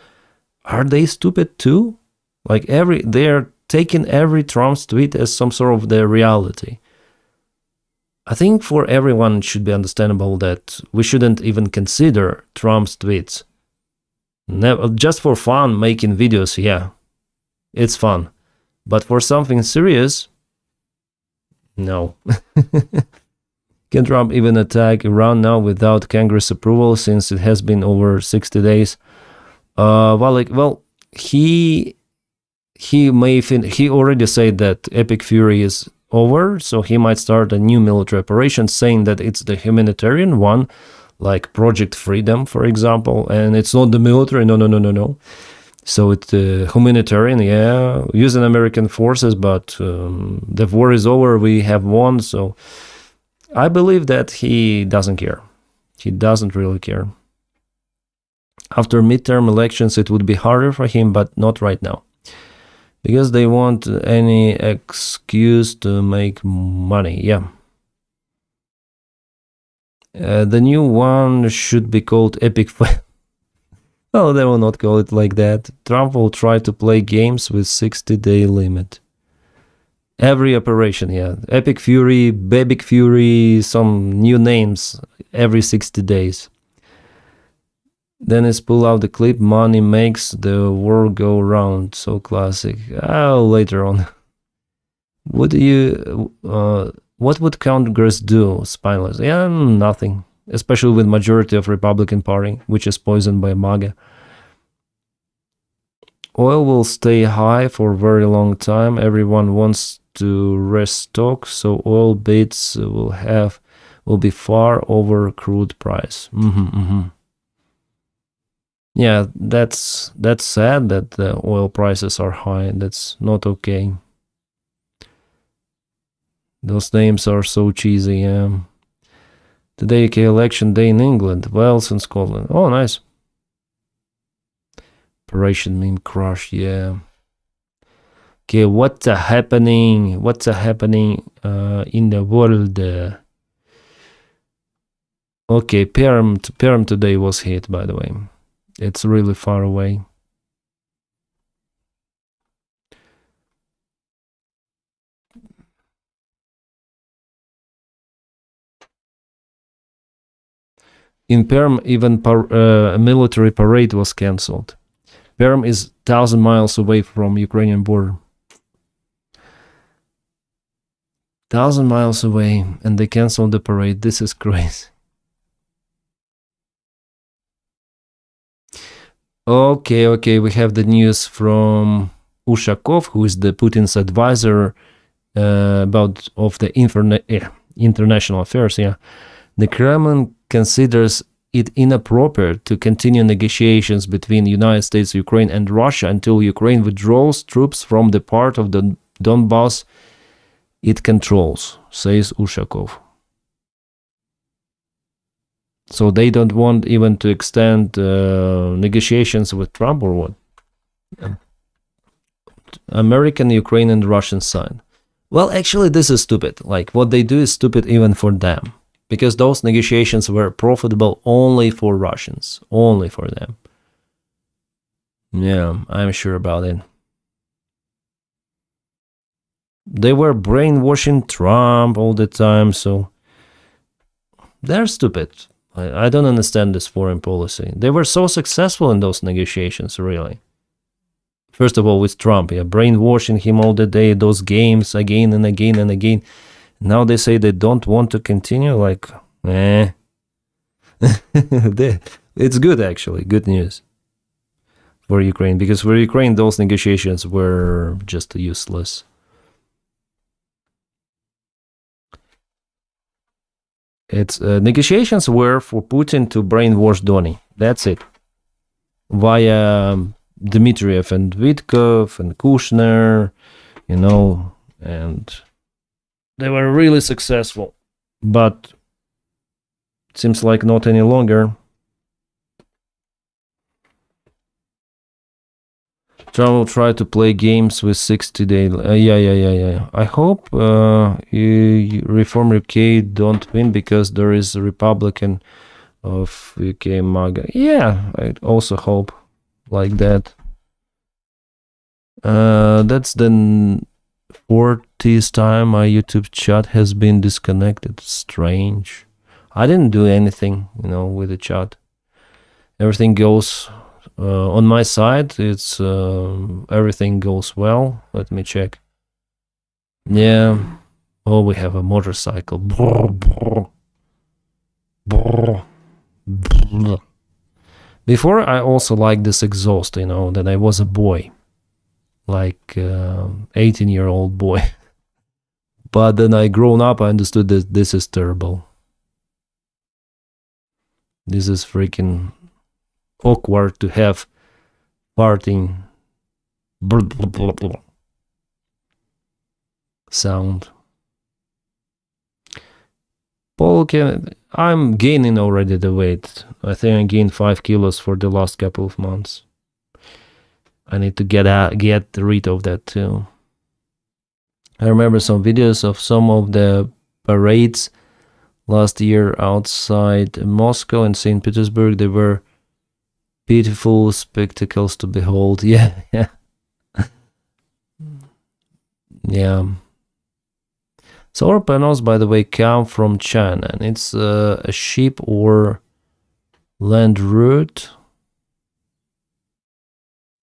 are they stupid too? Like they're taking every Trump's tweet as some sort of their reality. I think for everyone it should be understandable that we shouldn't even consider Trump's tweets. Never, just for fun, making videos, yeah, it's fun. But for something serious, no. Can Trump even attack Iran now without Congress approval, since it has been over 60 days? He already said that Epic Fury is over, so he might start a new military operation, saying that it's the humanitarian one, like Project Freedom, for example, and it's not the military. No. So it's humanitarian, yeah, using American forces, but the war is over. We have won, so I believe that he doesn't care. He doesn't really care. After midterm elections, it would be harder for him, but not right now, because they want any excuse to make money. Yeah. The new one should be called Epic Fight. No, they will not call it like that. Trump will try to play games with 60-day limit. Every operation, yeah. Epic Fury, Babic Fury, some new names every 60 days. Denys pull out the clip, money makes the world go round. So classic. Oh, later on. What would Congress do? Spineless. Yeah, nothing. Especially with majority of Republican Party, which is poisoned by MAGA. Oil will stay high for a very long time. Everyone wants to restock, so oil bids will be far over crude price. Yeah, that's sad that the oil prices are high. That's not okay. Those names are so cheesy. Yeah. Today, election day in England, Wales and Scotland. Oh, nice. Operation Meme Crush, yeah. Okay, what's happening? What's happening in the world? Okay, Perm today was hit, by the way. It's really far away. In Perm, even a military parade was cancelled. Perm is 1,000 miles away from Ukrainian border. 1,000 miles away, and they canceled the parade. This is crazy. Okay, we have the news from Ushakov, who is the Putin's advisor about of the international affairs. Yeah, the Kremlin considers it inappropriate to continue negotiations between the United States, Ukraine, and Russia until Ukraine withdraws troops from the part of the Donbass it controls, says Ushakov. So they don't want even to extend negotiations with Trump, or what? American, Ukrainian, and Russian side. Well, actually, this is stupid. Like, what they do is stupid even for them. Because those negotiations were profitable only for Russians. Only for them. Yeah, I'm sure about it. They were brainwashing Trump all the time, so they're stupid. I don't understand this foreign policy. They were so successful in those negotiations, really. First of all, with Trump, yeah, brainwashing him all the day, those games again and again and again. Now they say they don't want to continue, like, It's good, actually, good news for Ukraine, because for Ukraine, those negotiations were just useless. It's negotiations were for Putin to brainwash Donny. That's it. Via Dmitriev and Vitkov and Kushner, and they were really successful. But it seems like not any longer. Trump will try to play games with 60-day. Yeah. I hope Reform UK don't win, because there is a Republican of UK MAGA. Yeah, I also hope like that. That's the 40th time my YouTube chat has been disconnected. Strange. I didn't do anything, with the chat. Everything goes on my side. It's everything goes well. Let me check. Yeah. Oh, we have a motorcycle. Before, I also liked this exhaust, that I was a boy. Like 18-year-old boy. But then I grown up, I understood that this is terrible. This is freaking awkward to have farting sound. Paul, I'm gaining already the weight. I think I gained 5 kilos for the last couple of months. I need to get rid of that too. I remember some videos of some of the parades last year outside Moscow and St. Petersburg. They were beautiful spectacles to behold. Yeah. Solar panels, by the way, come from China, and it's a ship or land route.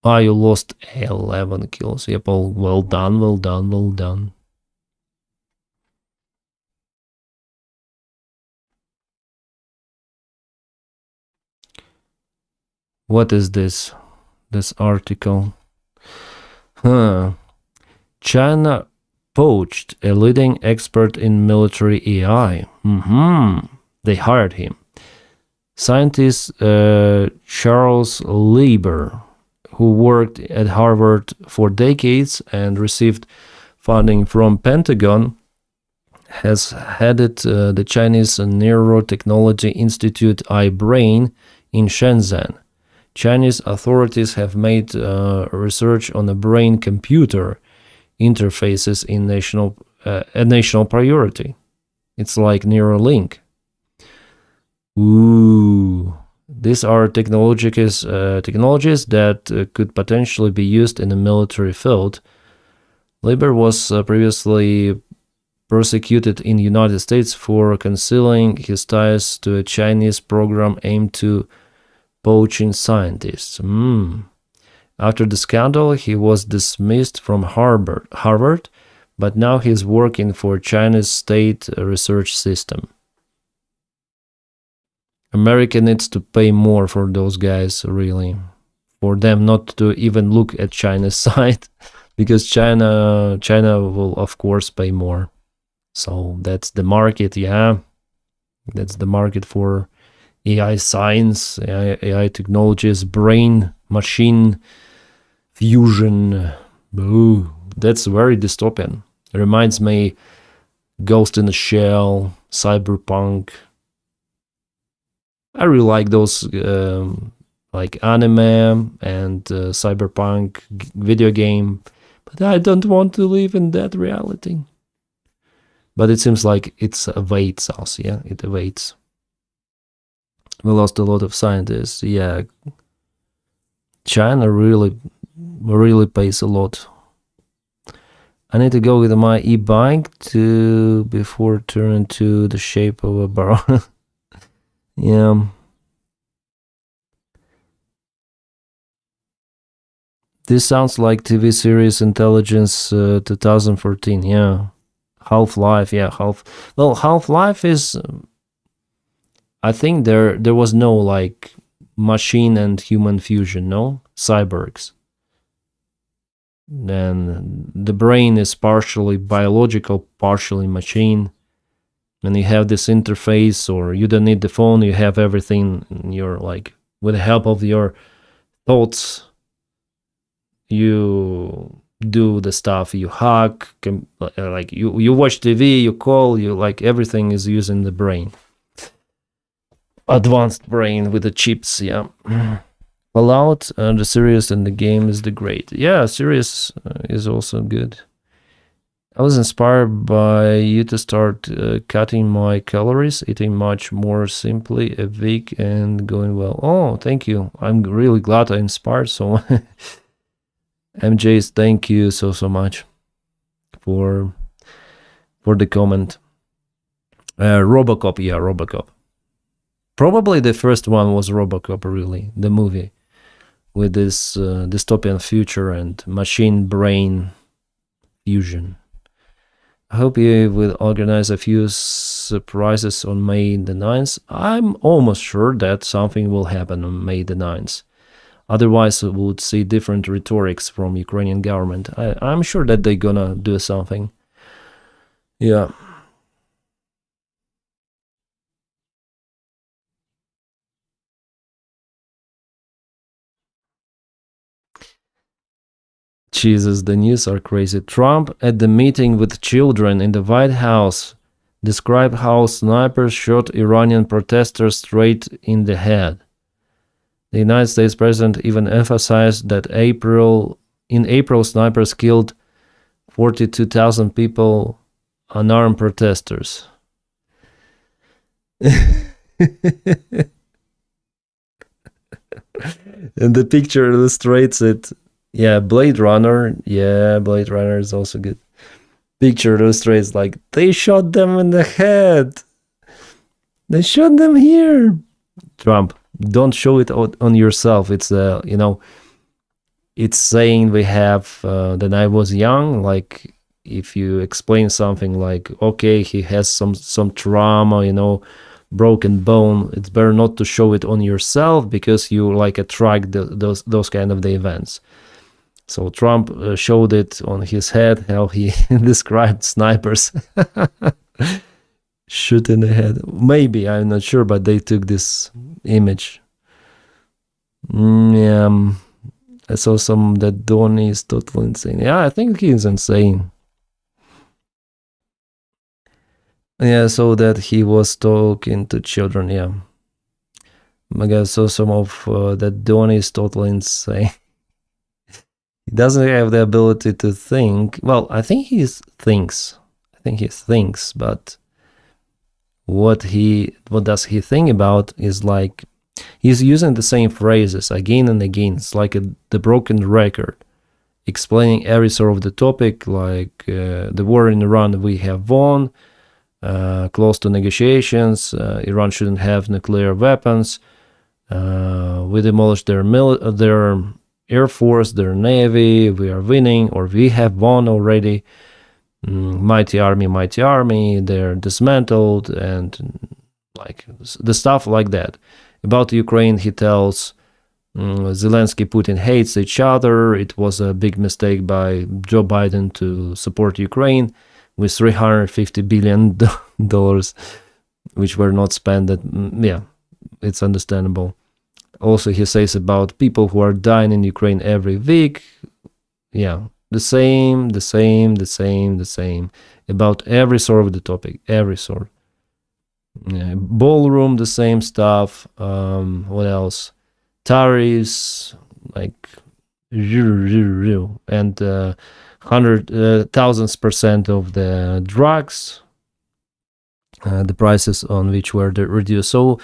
You lost 11 kills. Yep, well done. What is this article? China poached a leading expert in military AI. They hired him. Scientist Charles Lieber, who worked at Harvard for decades and received funding from Pentagon, has headed the Chinese Neurotechnology Institute iBrain in Shenzhen. Chinese authorities have made research on the brain-computer interfaces in a national priority. It's like Neuralink. Ooh. These are technologies that could potentially be used in the military field. Lieber was previously prosecuted in the United States for concealing his ties to a Chinese program aimed to poaching scientists. After the scandal, he was dismissed from Harvard, but now he's working for China's state research system. America needs to pay more for those guys, really. For them not to even look at China's side, because China will of course pay more. So that's the market, yeah. That's the market for AI science, AI technologies, brain machine fusion. Ooh, that's very dystopian. It reminds me Ghost in the Shell, Cyberpunk. I really like those like anime and cyberpunk video game, but I don't want to live in that reality. But it seems like it awaits us, yeah, it awaits. We lost a lot of scientists, yeah. China really pays a lot. I need to go with my e-bike to before turning to the shape of a barrel. Yeah. This sounds like TV series Intelligence 2014. Yeah. Half-Life. Yeah. Half-Life is. I think there was no like machine and human fusion. No cyborgs. Then the brain is partially biological, partially machine. And you have this interface, or you don't need the phone. You have everything. You're like with the help of your thoughts. You do the stuff, you hack, like you watch TV, you call, you like everything is using the brain. Advanced brain with the chips, yeah. Fallout, the series and the game is the great. Yeah, series is also good. I was inspired by you to start cutting my calories, eating much more simply a week and going well. Oh, thank you. I'm really glad I inspired someone. MJ's, thank you so much for the comment. Robocop, yeah, Robocop. Probably the first one was Robocop, really, the movie with this dystopian future and machine brain fusion. I hope you will organize a few surprises on May the 9th. I'm almost sure that something will happen on May the 9th. Otherwise, we would see different rhetorics from Ukrainian government. I'm sure that they're gonna do something. Yeah. Jesus, the news are crazy. Trump at the meeting with children in the White House described how snipers shot Iranian protesters straight in the head. The United States president even emphasized that in April, snipers killed 42,000 people, unarmed protesters. And the picture illustrates it. Yeah, Blade Runner. Yeah, Blade Runner is also good. Picture illustrates like they shot them in the head. They shot them here. Trump, don't show it on yourself. It's it's saying we have that I was young. Like if you explain something like, okay, he has some trauma, broken bone, it's better not to show it on yourself because you like attract those kind of the events. So Trump showed it on his head, how he described snipers shoot in the head. Maybe, I'm not sure, but they took this image. Yeah, I saw some that Donny is totally insane. Yeah, I think he's insane. Yeah, so that he was talking to children, yeah. I guess so some of that Donny is totally insane. He doesn't have the ability to think. Well, I think he thinks. But what does he think about is like he's using the same phrases again and again. It's like the broken record, explaining every sort of the topic, like the war in Iran we have won, close to negotiations, Iran shouldn't have nuclear weapons, we demolished their air force, their navy, we are winning, or we have won already. Mighty army, they're dismantled, and like the stuff like that. About Ukraine, he tells Zelensky, Putin hates each other. It was a big mistake by Joe Biden to support Ukraine with $350 billion, which were not spent. Yeah, it's understandable. Also, he says about people who are dying in Ukraine every week. Yeah, the same. About every sort of the topic, every sort. Yeah, ballroom, the same stuff. What else? Tariffs, like, and 100,000% of the drugs, the prices on which were reduced. So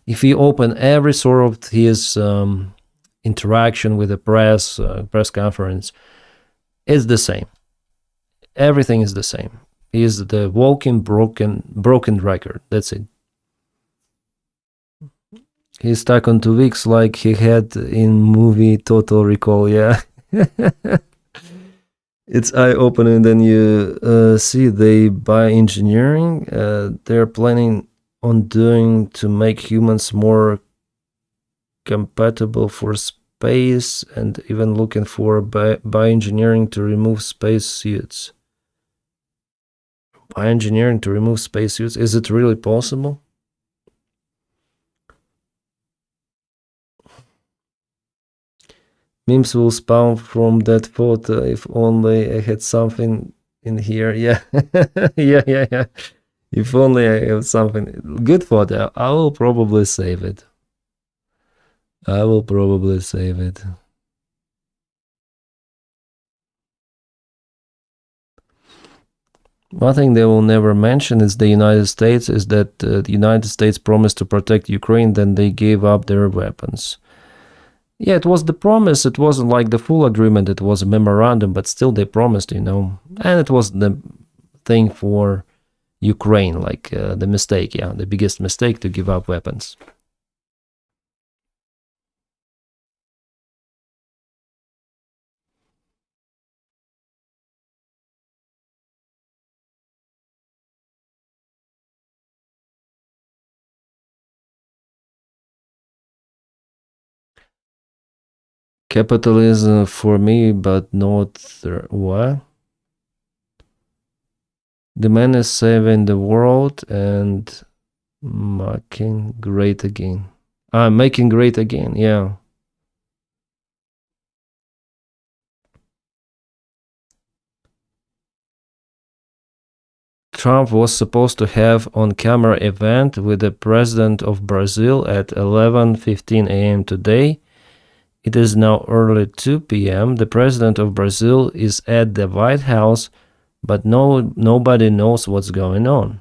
if you open every sort of his interaction with the press conference, it's the same. Everything is the same. He is the walking broken record. That's it. He's stuck on 2 weeks like he had in movie Total Recall. Yeah. It's eye-opening. Then you see they bioengineering. They're planning on doing to make humans more compatible for space, and even looking for bioengineering to remove space suits. Bioengineering to remove space suits. Is it really possible? Memes will spawn from that photo. If only I had something in here. Yeah. yeah. If only I have something. Good photo. I will probably save it. One thing they will never mention is the United States, is that the United States promised to protect Ukraine, then they gave up their weapons. Yeah, it was the promise. It wasn't like the full agreement. It was a memorandum, but still they promised, And it was the thing for Ukraine, like the mistake, the biggest mistake, to give up weapons. Capitalism for me, but not what? The man is saving the world and making great again. Making great again, yeah. Trump was supposed to have on-camera event with the president of Brazil at 11:15 a.m. today. It is now early 2 p.m. The president of Brazil is at the White House, but nobody knows what's going on.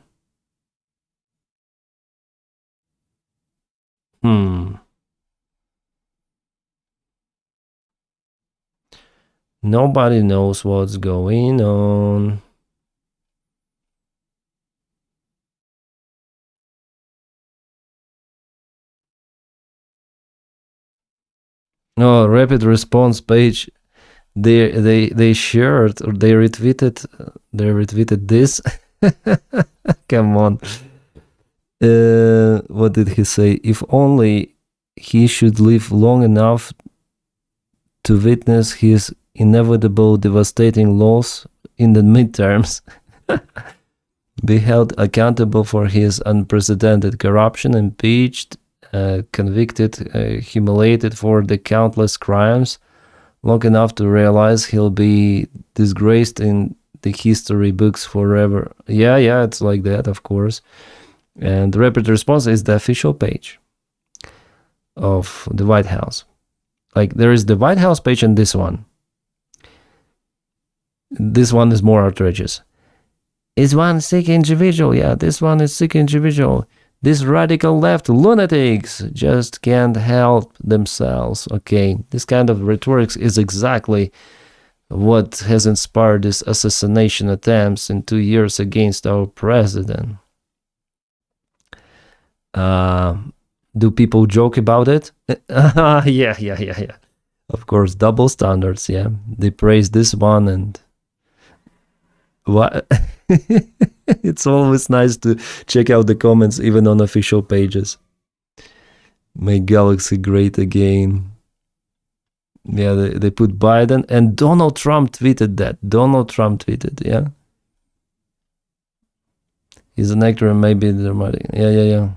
Nobody knows what's going on. Oh, rapid response page. They shared, or they retweeted this. Come on. What did he say? If only he should live long enough to witness his inevitable devastating loss in the midterms, be held accountable for his unprecedented corruption, impeached, convicted, humiliated for the countless crimes, long enough to realize he'll be disgraced in the history books forever. Yeah, it's like that, of course. And the rapid response is the official page of the White House. Like, there is the White House page and this one. This one is more outrageous. Is one sick individual? Yeah, this one is sick individual. These radical left lunatics just can't help themselves. Okay, this kind of rhetoric is exactly what has inspired these assassination attempts in 2 years against our president. Do people joke about it? Yeah. Of course, double standards, yeah. They praise this one and... What? It's always nice to check out the comments, even on official pages. Make Galaxy great again. Yeah, they put Biden, and Donald Trump tweeted that. Donald Trump tweeted, yeah. He's an actor and maybe dramatic. Yeah.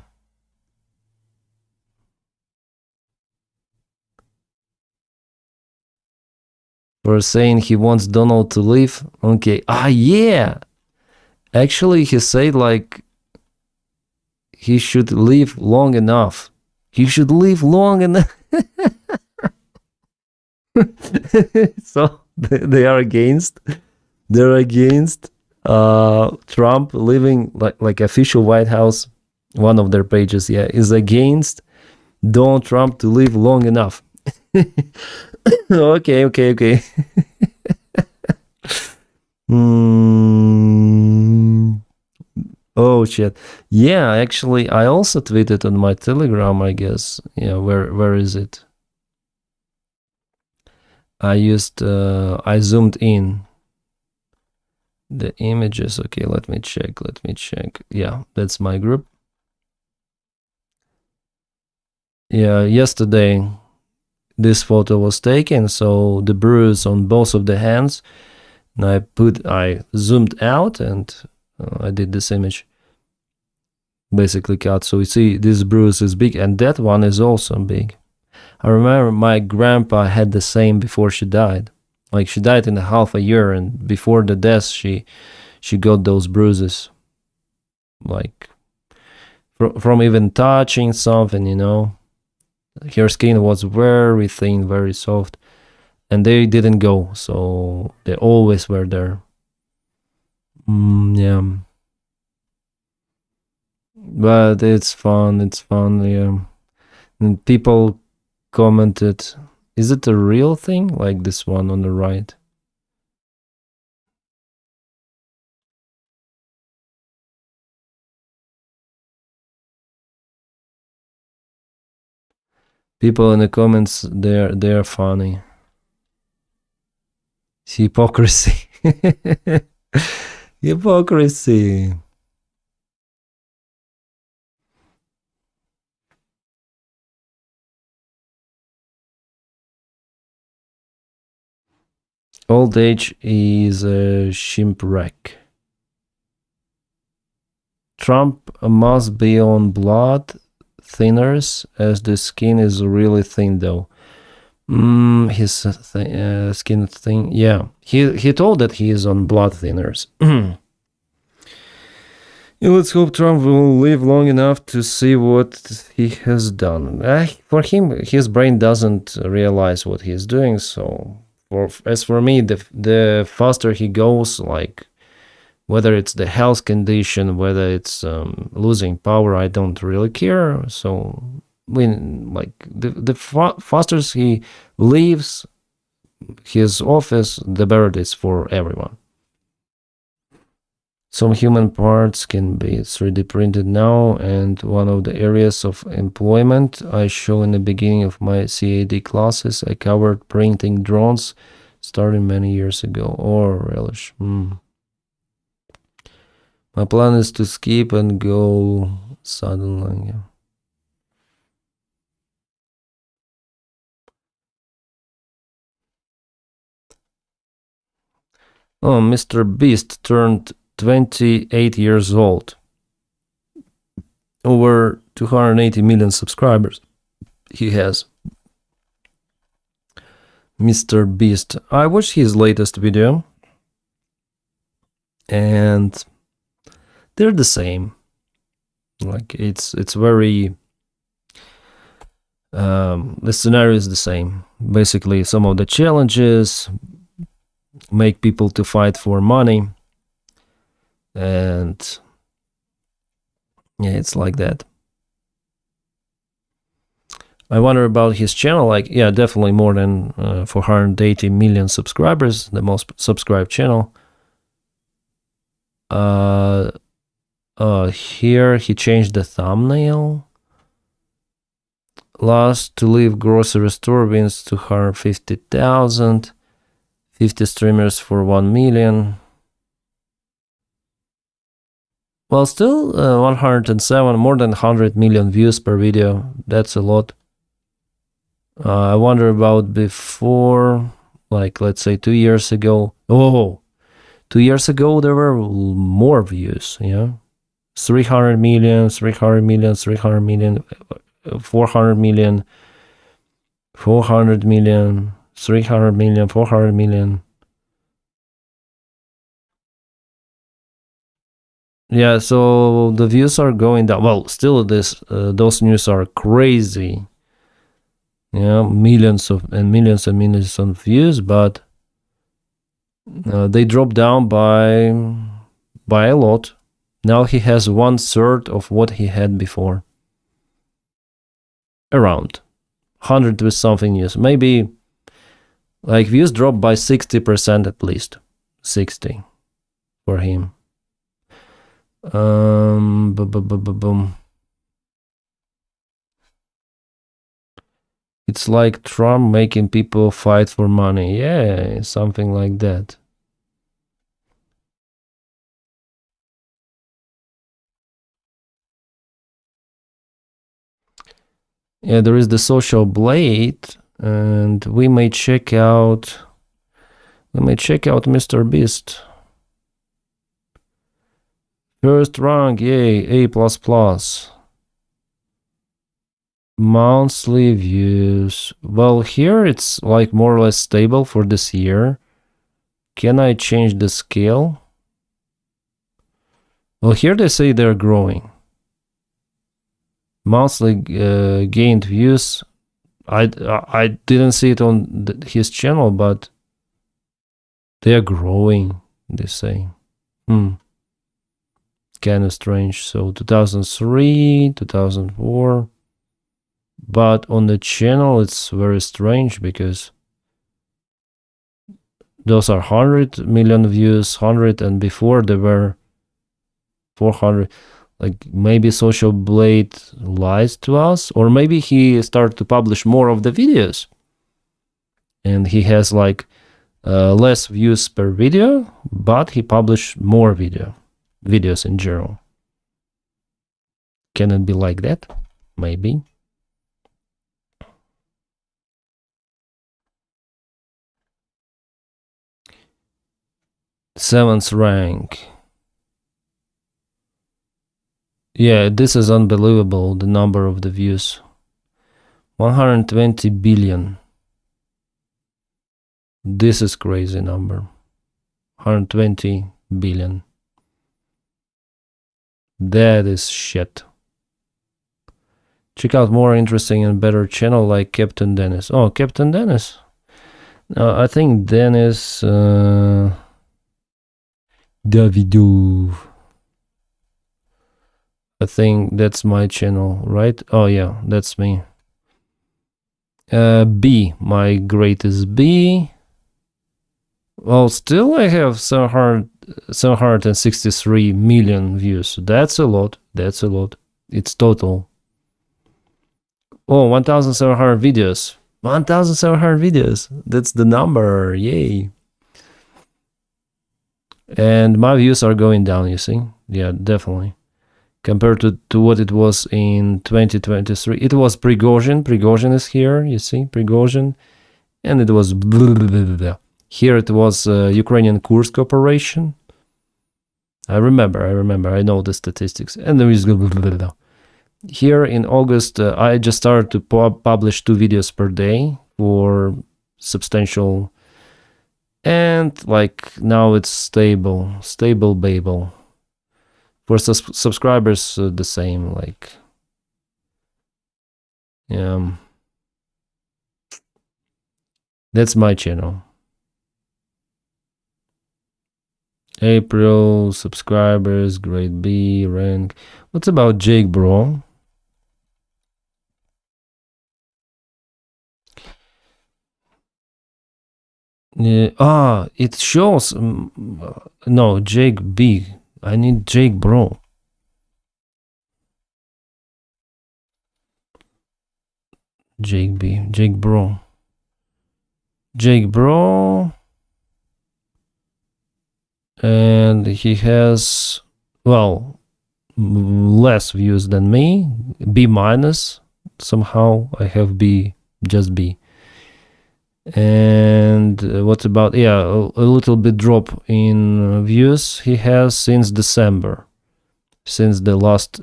For saying he wants Donald to leave. Okay. Yeah. Actually, he said like he should live long enough. He should live long enough. So they are against. They're against Trump living like official White House. One of their pages, yeah, is against Donald Trump to live long enough. Okay. Oh shit. Yeah, actually, I also tweeted on my Telegram, I guess. Yeah, where is it? I zoomed in the images. Okay, let me check. Yeah, that's my group. Yeah, yesterday this photo was taken, so the bruise on both of the hands, and I zoomed out and I did this image. Basically cut. So you see this bruise is big, and that one is also big. I remember my grandpa had the same before she died. Like she died in half a year, and before the death she got those bruises. Like from even touching something, you know. Her skin was very thin, very soft, and they didn't go, so they always were there. Yeah. But it's fun, yeah. And people commented, is it a real thing? Like this one on the right. People in the comments, they're funny. Hypocrisy. Hypocrisy. Old age is a shipwreck. Trump must be on blood thinners, as the skin is really thin though. His skin thin. Yeah, he told that he is on blood thinners. Let's hope Trump will live long enough to see what he has done. For him, his brain doesn't realize what he's doing. So, as for me, the faster he goes, like whether it's the health condition, whether it's losing power, I don't really care. So, the faster he leaves his office, the better it is for everyone. Some human parts can be 3D printed now, and one of the areas of employment I show in the beginning of my CAD classes, I covered printing drones starting many years ago. Oh, relish. My plan is to skip and go suddenly. Yeah. Oh, Mr. Beast turned 28 years old. Over 280 million subscribers he has. Mr. Beast. I watched his latest video, and they're the same. Like it's very the scenario is the same. Basically, some of the challenges make people to fight for money, and yeah, it's like that. I wonder about his channel. Like, yeah, definitely more than 480 million subscribers, the most subscribed channel. Here he changed the thumbnail. Last to leave grocery store wins 250,000. 50 streamers for 1 million. Well, still 107, more than 100 million views per video. That's a lot. I wonder about before, like let's say 2 years ago. Oh, 2 years ago there were more views, yeah. 300 million, 300 million, 300 million, 400 million, 400 million, 300 million, 400 million. Yeah, so the views are going down. Well, still those news are crazy. Yeah, millions and millions of views, but they dropped down by a lot. Now he has 1/3 of what he had before. Around 100 with something news. Maybe like views dropped by 60% at least. 60 for him. Boom. It's like Trump making people fight for money. Yeah, something like that. Yeah, there is the social blade, and we may check out Mr. Beast. First rank, yay, A++. Monthly views. Well, here it's like more or less stable for this year. Can I change the scale? Well, here they say they're growing. Monthly gained views. I didn't see it on his channel, but they are growing, they say. Kind of strange. So 2003, 2004. But on the channel, it's very strange because those are 100 million views, 100, and before they were 400. Like maybe Social Blade lies to us, or maybe he started to publish more of the videos and he has like less views per video, but he published more videos in general. Can it be like that? Maybe. Seventh rank. Yeah, this is unbelievable, the number of the views. 120 billion. This is crazy number. 120 billion. That is shit. Check out more interesting and better channel like Captain Denys. Oh, Captain Denys. I think Denys Davydov. I think that's my channel, right? Oh yeah, that's me. B, my greatest B. Well, still I have 763 million views. That's a lot. That's a lot. It's total. Oh, 1,700 videos. 1,700 videos. That's the number. Yay. And my views are going down, you see? Yeah, definitely. Compared to what it was in 2023. It was Prigozhin. Prigozhin is here, you see? Prigozhin. And it was blah, blah, blah, blah. Here it was Ukrainian Kursk operation. I remember. I know the statistics. And there is blah, blah, blah, blah. Here in August, I just started to publish 2 videos per day for substantial. And like now it's stable Babel. For subscribers, the same, like, yeah. That's my channel. April, subscribers, grade B, rank. What's about Jake, bro? It shows. No, Jake B. I need Jake, bro. Jake B. Jake, bro. Jake, bro. And he has, well, less views than me. B minus. Somehow I have B just be. And what about, yeah, a little bit drop in views he has since December. Since the last,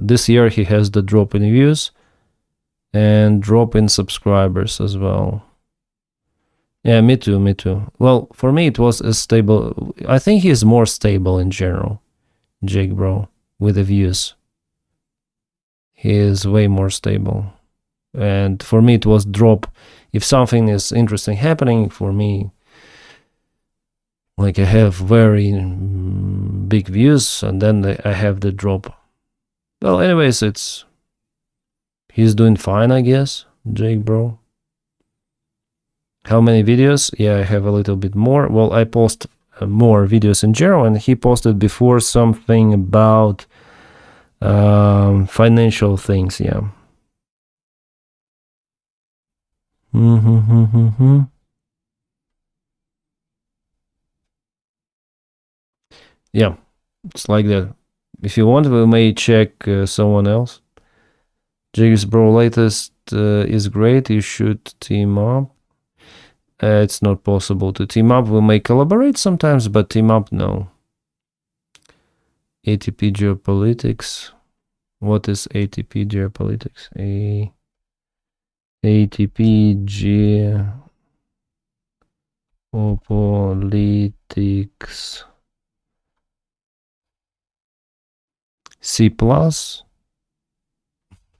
this year he has the drop in views and drop in subscribers as well. Yeah, me too. Well, for me it was a stable, I think he's more stable in general, Jake Bro, with the views. He is way more stable. And for me it was drop. If something is interesting happening for me, like I have very big views and then I have the drop. Well, anyways, he's doing fine, I guess, Jake Bro. How many videos? Yeah, I have a little bit more. Well, I post more videos in general, and he posted before something about financial things, yeah. Yeah, it's like that. If you want, we may check someone else. Jigs Bro latest is great. You should team up. It's not possible to team up. We may collaborate sometimes, but team up, no. ATP Geopolitics. What is ATP Geopolitics? ATP Geopolitics. C+.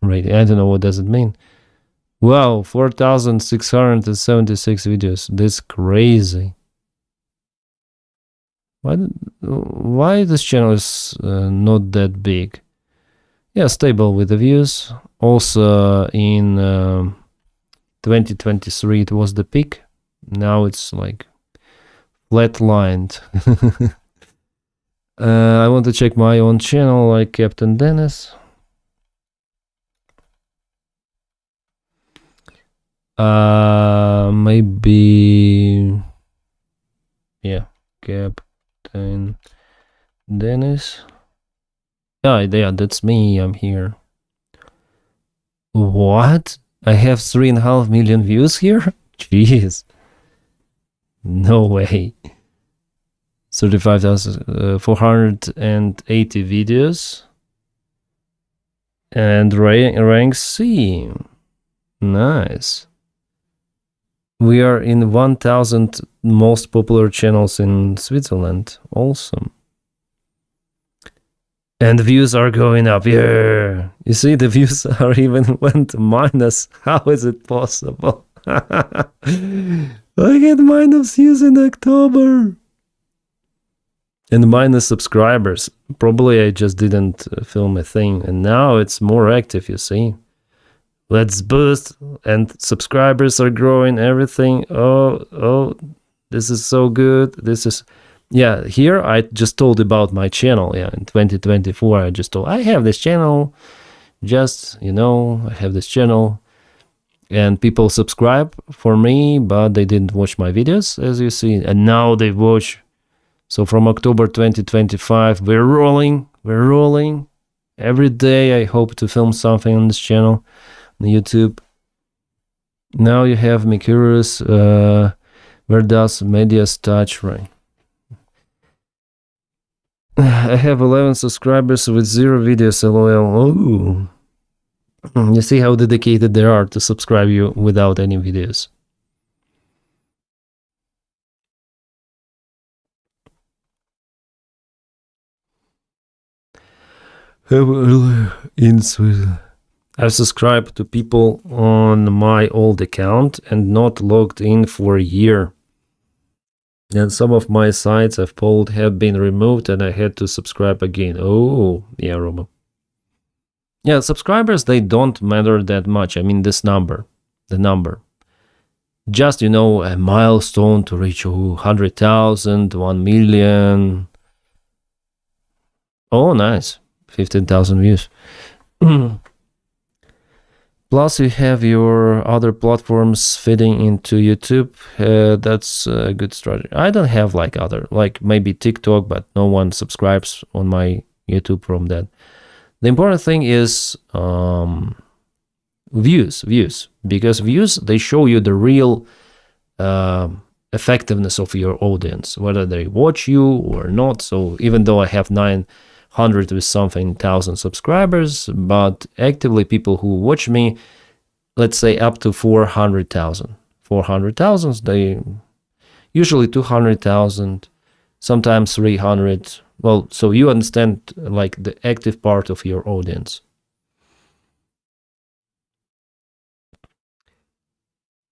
Right, I don't know what does it mean. Wow, 4,676 videos. That's crazy. Why this channel is not that big? Yeah, stable with the views. Also in 2023 it was the peak. Now it's like flatlined. I want to check my own channel, like Captain Denys. Maybe, yeah, Captain Denys. Yeah, that's me. I'm here. What? I have 3.5 million views here? Jeez. No way. 35,480 videos. And rank C. Nice. We are in 1,000 most popular channels in Switzerland. Awesome. And views are going up. Yeah. You see, the views are even went minus. How is it possible? I get minus views in October. And minus subscribers. Probably I just didn't film a thing. And now it's more active, you see. Let's boost, and subscribers are growing, everything. Oh, this is so good. This is, yeah, here I just told about my channel. Yeah, in 2024 I just told I have this channel, just, you know, I have this channel, and people subscribe for me, but they didn't watch my videos, as you see, and now they watch. So from October 2025 we're rolling every day. I hope to film something on this channel on YouTube. Now you have me curious, where does medias touch, right? I have 11 subscribers with 0 videos, lol. Oh, you see how dedicated they are to subscribe you without any videos. In Sweden, I've subscribed to people on my old account and not logged in for a year. And some of my sites I've pulled have been removed and I had to subscribe again. Oh, yeah, Roma. Yeah, subscribers, they don't matter that much. I mean, this number, the number. Just, you know, a milestone to reach 100,000, 1 million. Oh, nice. 15,000 views. Plus you have your other platforms feeding into YouTube. That's a good strategy. I don't have like other, like maybe TikTok, but no one subscribes on my YouTube from that. The important thing is Views, because views, they show you the real effectiveness of your audience, whether they watch you or not. So even though I have 900 with something thousand subscribers, but actively people who watch me, let's say up to 400,000, they usually 200,000, sometimes 300. Well, so you understand like the active part of your audience.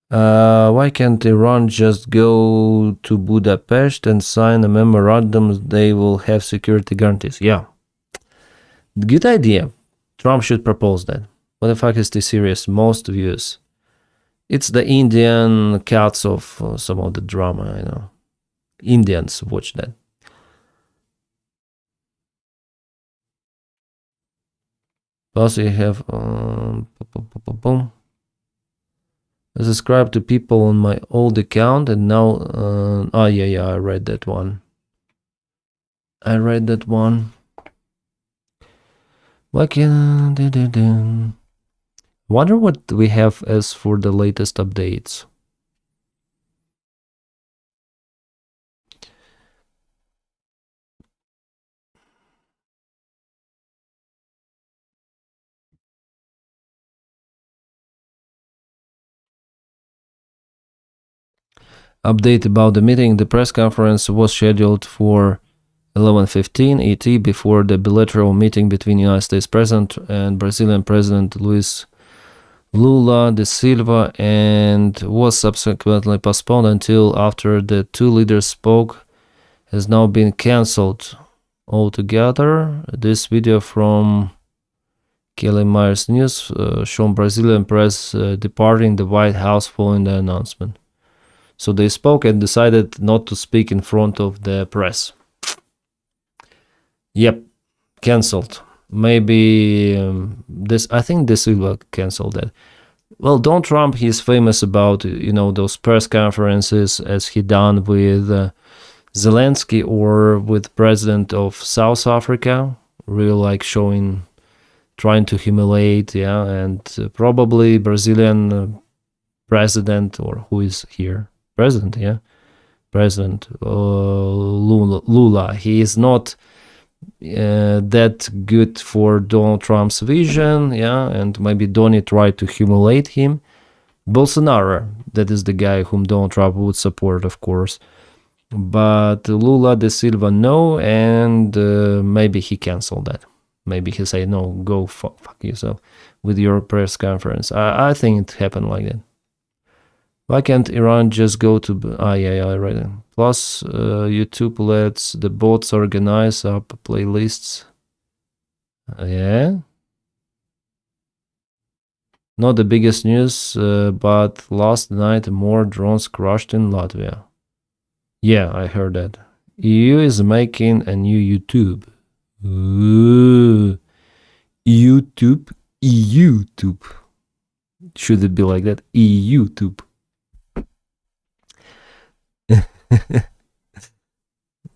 Why can't Iran just go to Budapest and sign a memorandum? They will have security guarantees. Yeah. Good idea. Trump should propose that. What the fuck is this series? Most views. It's the Indian cuts of some of the drama, you know. Indians watch that. Plus you have I subscribed to people on my old account and now yeah, I read that one. Why can wonder what we have as for the latest updates. Update about the meeting. The press conference was scheduled for 11:15 ET before the bilateral meeting between United States President and Brazilian President Luis Lula da Silva, and was subsequently postponed until after the two leaders spoke, has now been cancelled altogether. This video from Kelly Myers News shown Brazilian press departing the White House following the announcement. So they spoke and decided not to speak in front of the press. Yep, cancelled. Maybe I think this will cancel that. Well, Donald Trump, he's famous about, you know, those press conferences as he done with Zelensky or with president of South Africa, real like trying to humiliate, yeah, and probably Brazilian president, or who is here? President, yeah, President Lula. He is not that good for Donald Trump's vision, yeah, and maybe Donny tried to humiliate him. Bolsonaro, that is the guy whom Donald Trump would support, of course, but Lula da Silva, no, and maybe he canceled that. Maybe he say, no, go fuck yourself with your press conference. I think it happened like that. Why can't Iran just go to... yeah, I read it. Plus, YouTube lets the bots organize up playlists. Yeah. Not the biggest news, but last night more drones crashed in Latvia. Yeah, I heard that. EU is making a new YouTube. Ooh. YouTube. YouTube. Should it be like that? YouTube.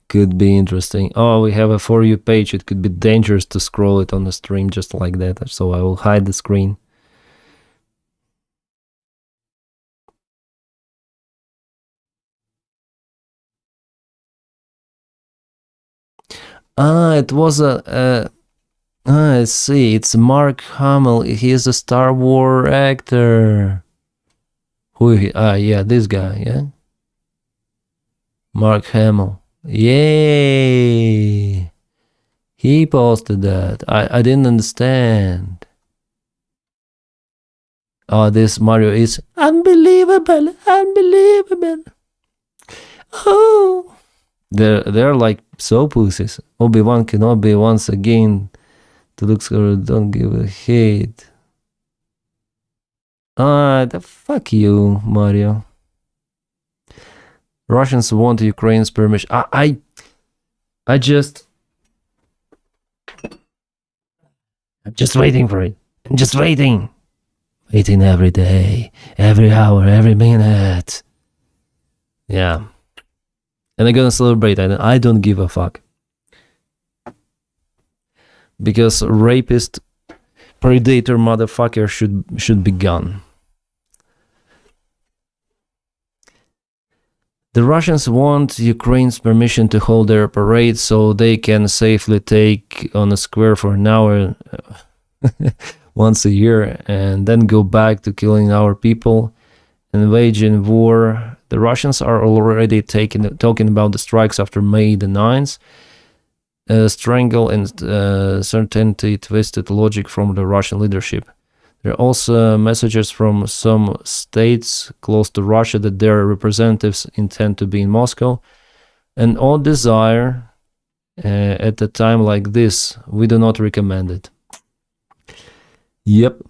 Could be interesting. Oh, we have a For You page. It could be dangerous to scroll it on the stream just like that. So I will hide the screen. It was I see. It's Mark Hamill. He is a Star Wars actor. Who? Yeah, this guy. Yeah. Mark Hamill. Yay! He posted that. I didn't understand. Oh, this Mario is unbelievable. Oh, they're like so pussies. Obi-Wan Kenobi once again to look score. Don't give a hate. The fuck you, Mario. Russians want Ukraine's permission. I'm just waiting for it. I'm just waiting. Waiting every day, every hour, every minute. Yeah. And I'm gonna celebrate it. I don't give a fuck. Because Predator motherfucker should be gone. The Russians want Ukraine's permission to hold their parade so they can safely take on a square for an hour once a year and then go back to killing our people and waging war. The Russians are already talking about the strikes after May the 9th. Strangle and certainty twisted logic from the Russian leadership. There are also messages from some states close to Russia that their representatives intend to be in Moscow. An odd desire at a time like this. We do not recommend it. Yep.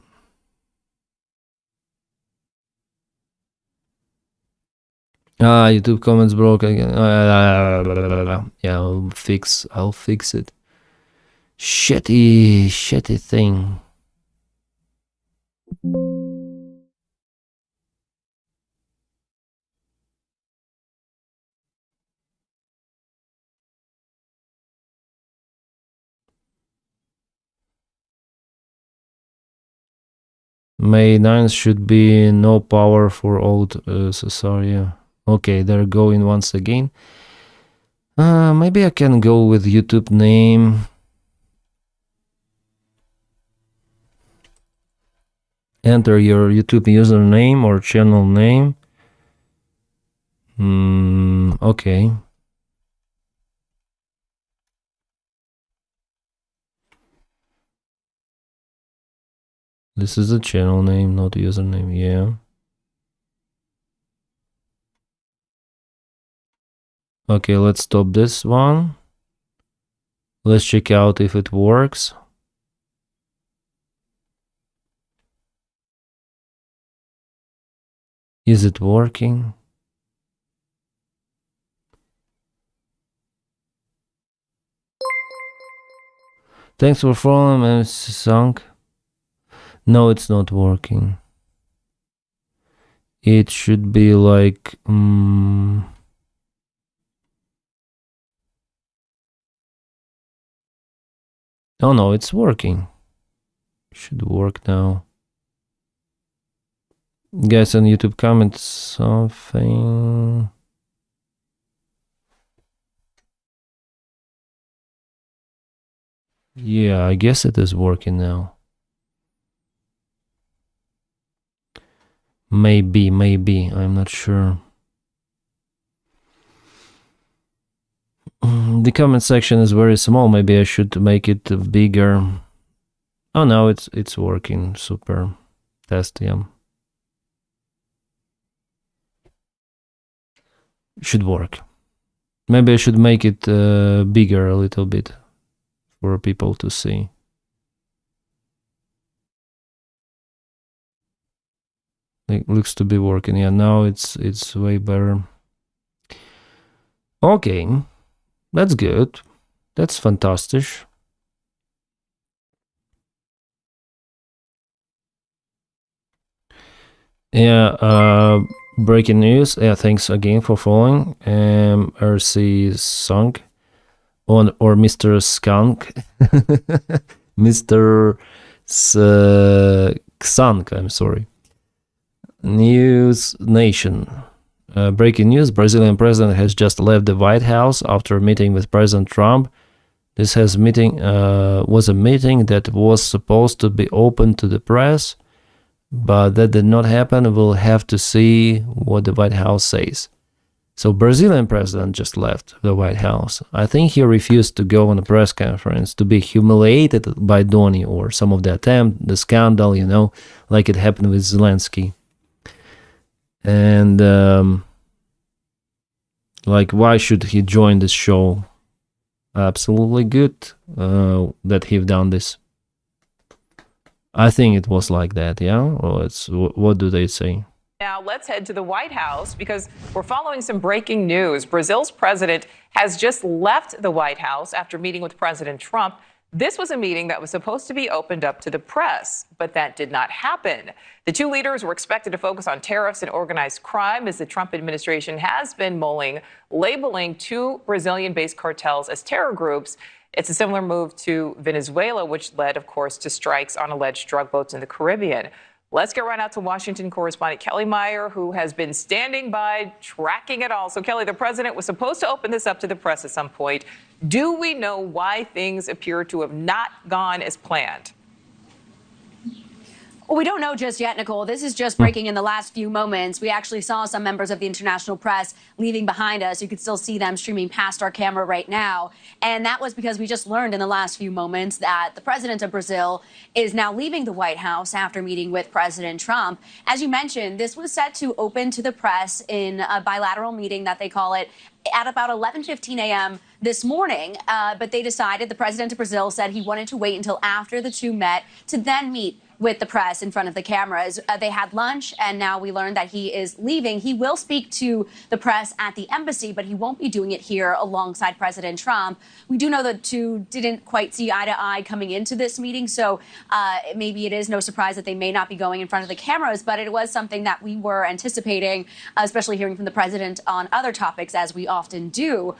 YouTube comments broke again. Yeah, I'll fix it. Shitty thing. May 9th should be no power for old Cesaria. Okay, they're going once again. Maybe I can go with YouTube name. Enter your YouTube username or channel name. Okay. This is the channel name, not the username. Yeah. Okay, let's stop this one. Let's check out if it works. Is it working? Thanks for following, man. Sunk. No, it's not working. It should be like... Oh no, it's working. Should work now. Guys on YouTube, comment something. Yeah, I guess it is working now. Maybe, I'm not sure. The comment section is very small. Maybe I should make it bigger. Oh no, it's working. Super. Test, yeah. Should work. Maybe I should make it bigger a little bit for people to see. It looks to be working. Yeah, now it's way better. Okay, that's good. That's fantastic. Yeah, breaking news. Yeah, thanks again for following. RC Sunk or Mr. Skunk. Mr. Xank, I'm sorry. News Nation. Breaking news. Brazilian president has just left the White House after meeting with President Trump. This was a meeting that was supposed to be open to the press, but that did not happen. We'll have to see what the White House says. So Brazilian president just left the White House. I think he refused to go on a press conference to be humiliated by Donny or some of the attempt, the scandal, you know, like it happened with Zelensky. And like, why should he join this show? Absolutely good that he've done this. I think it was like that, yeah? Or what do they say? Now let's head to the White House because we're following some breaking news. Brazil's president has just left the White House after meeting with President Trump. This was a meeting that was supposed to be opened up to the press, but that did not happen. The two leaders were expected to focus on tariffs and organized crime as the Trump administration has been labeling two Brazilian-based cartels as terror groups. It's a similar move to Venezuela, which led, of course, to strikes on alleged drug boats in the Caribbean. Let's get right out to Washington correspondent Kelly Meyer, who has been standing by, tracking it all. So, Kelly, the president was supposed to open this up to the press at some point. Do we know why things appear to have not gone as planned? Well, we don't know just yet, Nicole. This is just breaking in the last few moments. We actually saw some members of the international press leaving behind us. You could still see them streaming past our camera right now. And that was because we just learned in the last few moments that the president of Brazil is now leaving the White House after meeting with President Trump. As you mentioned, this was set to open to the press in a bilateral meeting that they call it at about 11:15 a.m. this morning. But they decided, the president of Brazil said he wanted to wait until after the two met to then meet with the press in front of the cameras. They had lunch, and now we learned that he is leaving. He will speak to the press at the embassy, but he won't be doing it here alongside President Trump. We do know that two didn't quite see eye to eye coming into this meeting, so maybe it is no surprise that they may not be going in front of the cameras, but it was something that we were anticipating, especially hearing from the president on other topics, as we often do.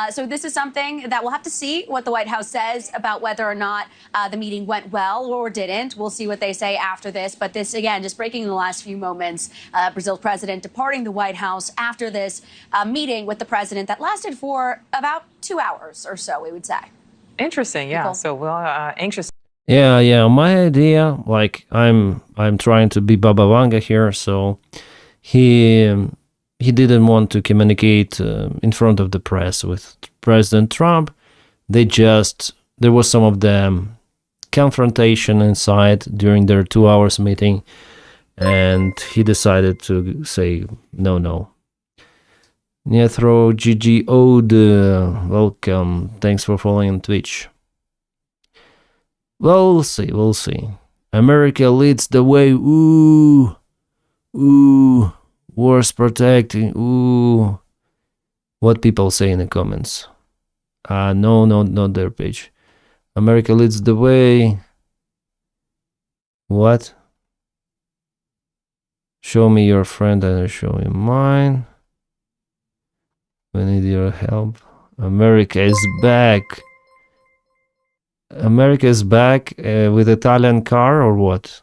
So this is something that we'll have to see what the White House says about whether or not the meeting went well or didn't. We'll see what they say after this. But this, again, just breaking in the last few moments, Brazil's president departing the White House after this meeting with the president that lasted for about 2 hours or so, we would say. Interesting, yeah. Nicole? So we're anxious. Yeah. My idea, like I'm trying to be Baba Vanga here, so he didn't want to communicate in front of the press with President Trump. There was some of them confrontation inside during their 2 hours meeting, and he decided to say no. Niethro GG Ode, welcome. Thanks for following on Twitch. Well, we'll see. America leads the way. Ooh, wars protecting. Ooh, what people say in the comments. No, not their page. America leads the way. What? Show me your friend and I'll show you mine. We need your help. America is back. America is back with Italian car or what?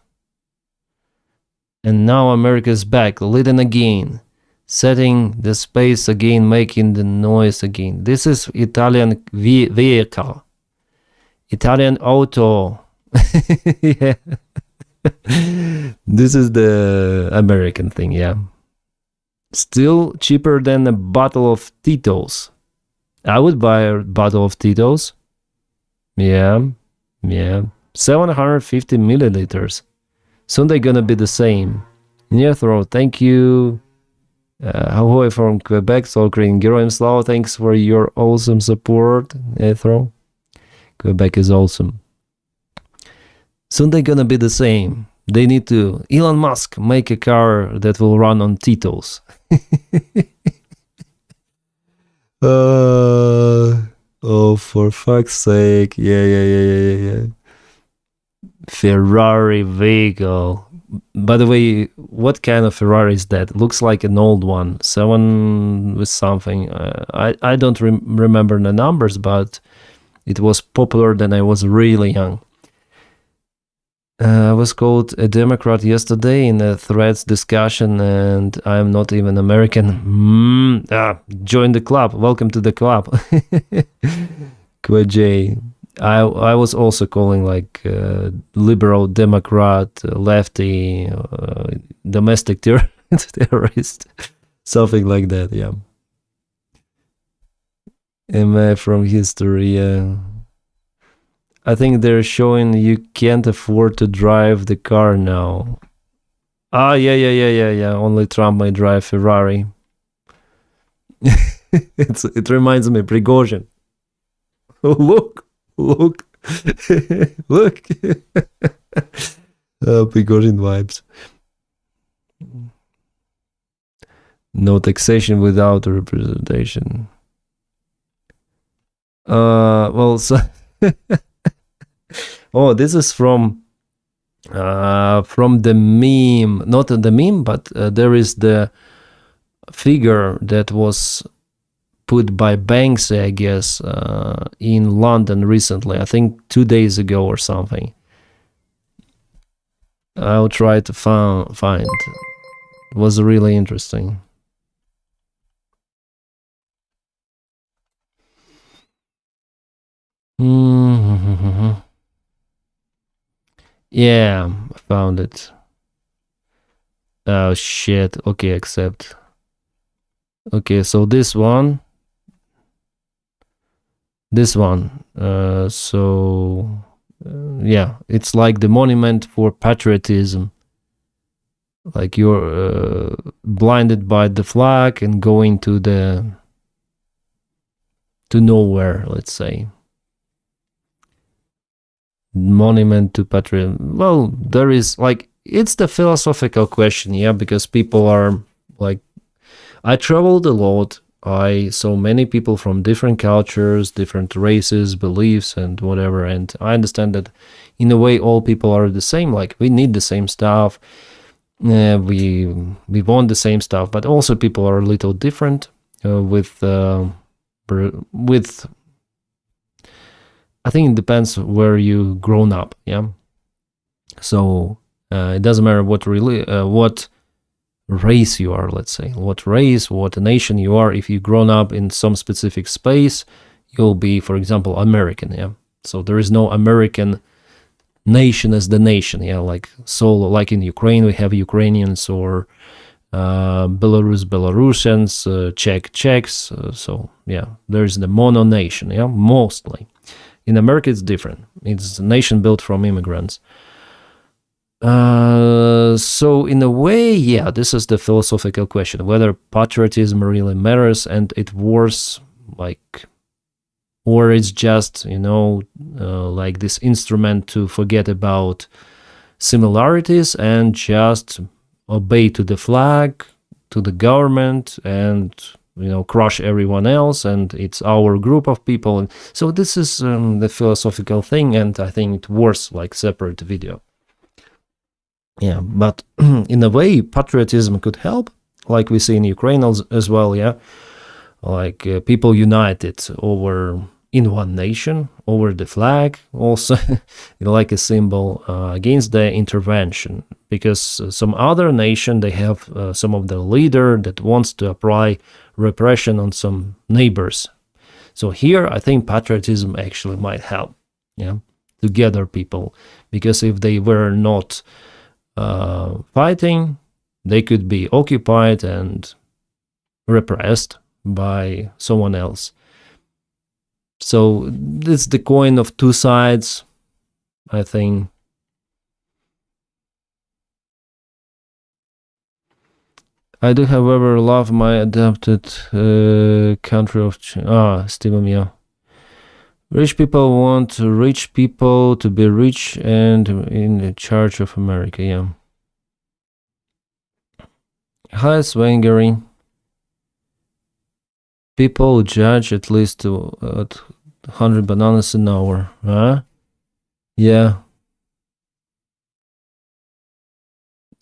And now America is back, leading again, setting the space again, making the noise again. This is Italian vehicle. Italian auto. Yeah. This is the American thing, yeah. Still cheaper than a bottle of Tito's. I would buy a bottle of Tito's. Yeah. 750 milliliters. Soon they're gonna be the same. Niethro, thank you. Ahoy from Quebec, Solkring. Geroim Slava, thanks for your awesome support. Niethro. Quebec is awesome. Soon they're gonna be the same. They need to, Elon Musk, make a car that will run on Tito's. Oh, for fuck's sake. Yeah. Ferrari vehicle. By the way, what kind of Ferrari is that? Looks like an old one. Someone with something. I don't remember the numbers, but it was popular when I was really young. I was called a Democrat yesterday in a Threads discussion, and I'm not even American. Join the club. Welcome to the club. QJ. I was also calling like liberal Democrat, lefty, domestic terrorist, something like that. Yeah. Am I from history? I think they're showing you can't afford to drive the car now. Yeah. Only Trump may drive Ferrari. It reminds me, Prigozhin. Look. Prigozhin vibes. No taxation without representation. So oh, this is from the meme, not the meme, but there is the figure that was put by Banksy, I guess, in London recently. I think 2 days ago or something. I'll try to find. It was really interesting. Yeah, I found it. Oh shit. Okay, accept. Okay, so this one. Yeah, it's like the monument for patriotism. Like you're blinded by the flag and going to nowhere, let's say. Monument to patriotism. Well, there is like, it's the philosophical question, yeah, because people are like, I traveled a lot. I saw many people from different cultures, different races, beliefs, and whatever. And I understand that in a way, all people are the same. Like we need the same stuff. We want the same stuff, but also people are a little different with I think it depends where you grown up. Yeah. So it doesn't matter what race you are, let's say, what race, what nation you are. If you grown up in some specific space, you'll be, for example, American. Yeah. So there is no American nation as the nation. Yeah. Like like in Ukraine, we have Ukrainians, or Belarusians, Czechs. So yeah, there's the mono nation. Yeah, mostly. In America, it's different. It's a nation built from immigrants. So in a way, yeah, this is the philosophical question, whether patriotism really matters and it was like, or it's just, like this instrument to forget about similarities and just obey to the flag, to the government, and crush everyone else, and it's our group of people. And so this is the philosophical thing, and I think it was like separate video. Yeah, but in a way, patriotism could help, like we see in Ukraine as well. Yeah, like people united over in one nation, over the flag, also like a symbol against the intervention, because some other nation, they have some of the leader that wants to apply repression on some neighbors. So here, I think patriotism actually might help, yeah, to gather people, because if they were not fighting, they could be occupied and repressed by someone else. So it's the coin of two sides, I think. I do, however, love my adopted country of Stephen, yeah. Rich people want rich people to be rich and in charge of America, yeah. Hi, Swangary. People judge at least at 100 bananas an hour, huh? Yeah.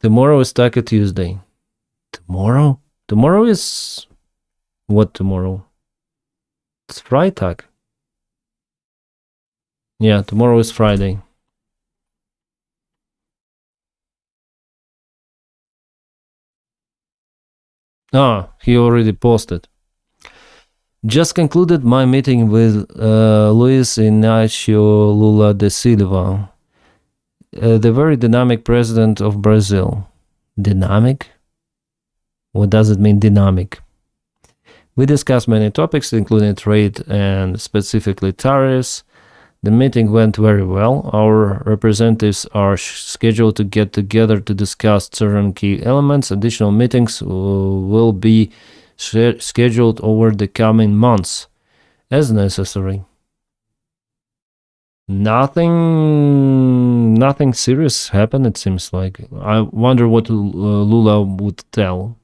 Tomorrow is Taco Tuesday. Tomorrow? Tomorrow is... What tomorrow? It's Freitag. Yeah, tomorrow is Friday. He already posted. Just concluded my meeting with Luis Inácio Lula da Silva, the very dynamic president of Brazil. Dynamic? What does it mean, dynamic? We discussed many topics, including trade and specifically tariffs. The meeting went very well. Our representatives are scheduled to get together to discuss certain key elements. Additional meetings will be scheduled over the coming months as necessary. Nothing serious happened, it seems like. I wonder what Lula would tell.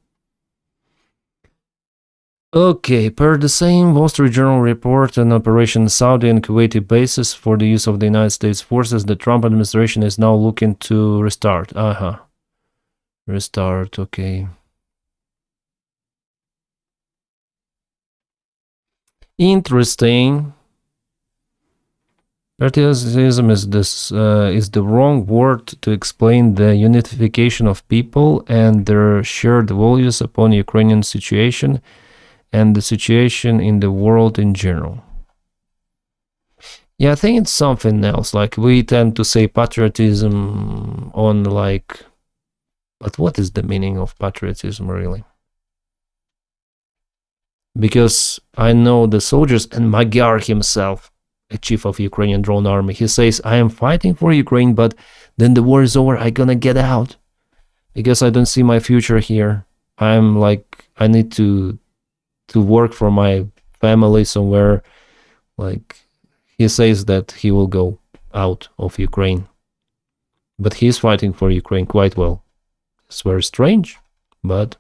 Okay, per the same Wall Street Journal report, an Operation Saudi and Kuwaiti bases for the use of the United States forces, the Trump administration is now looking to restart. Restart, okay. Interesting. Patriotism is the wrong word to explain the unification of people and their shared values upon Ukrainian situation and the situation in the world in general. Yeah, I think it's something else. Like, we tend to say patriotism on like, but what is the meaning of patriotism really? Because I know the soldiers, and Magyar himself, a chief of Ukrainian drone army, he says, I am fighting for Ukraine, but then the war is over, I'm gonna get out because I don't see my future here. I'm like, I need to work for my family somewhere. Like, he says that he will go out of Ukraine, but he's fighting for Ukraine quite well. It's very strange, but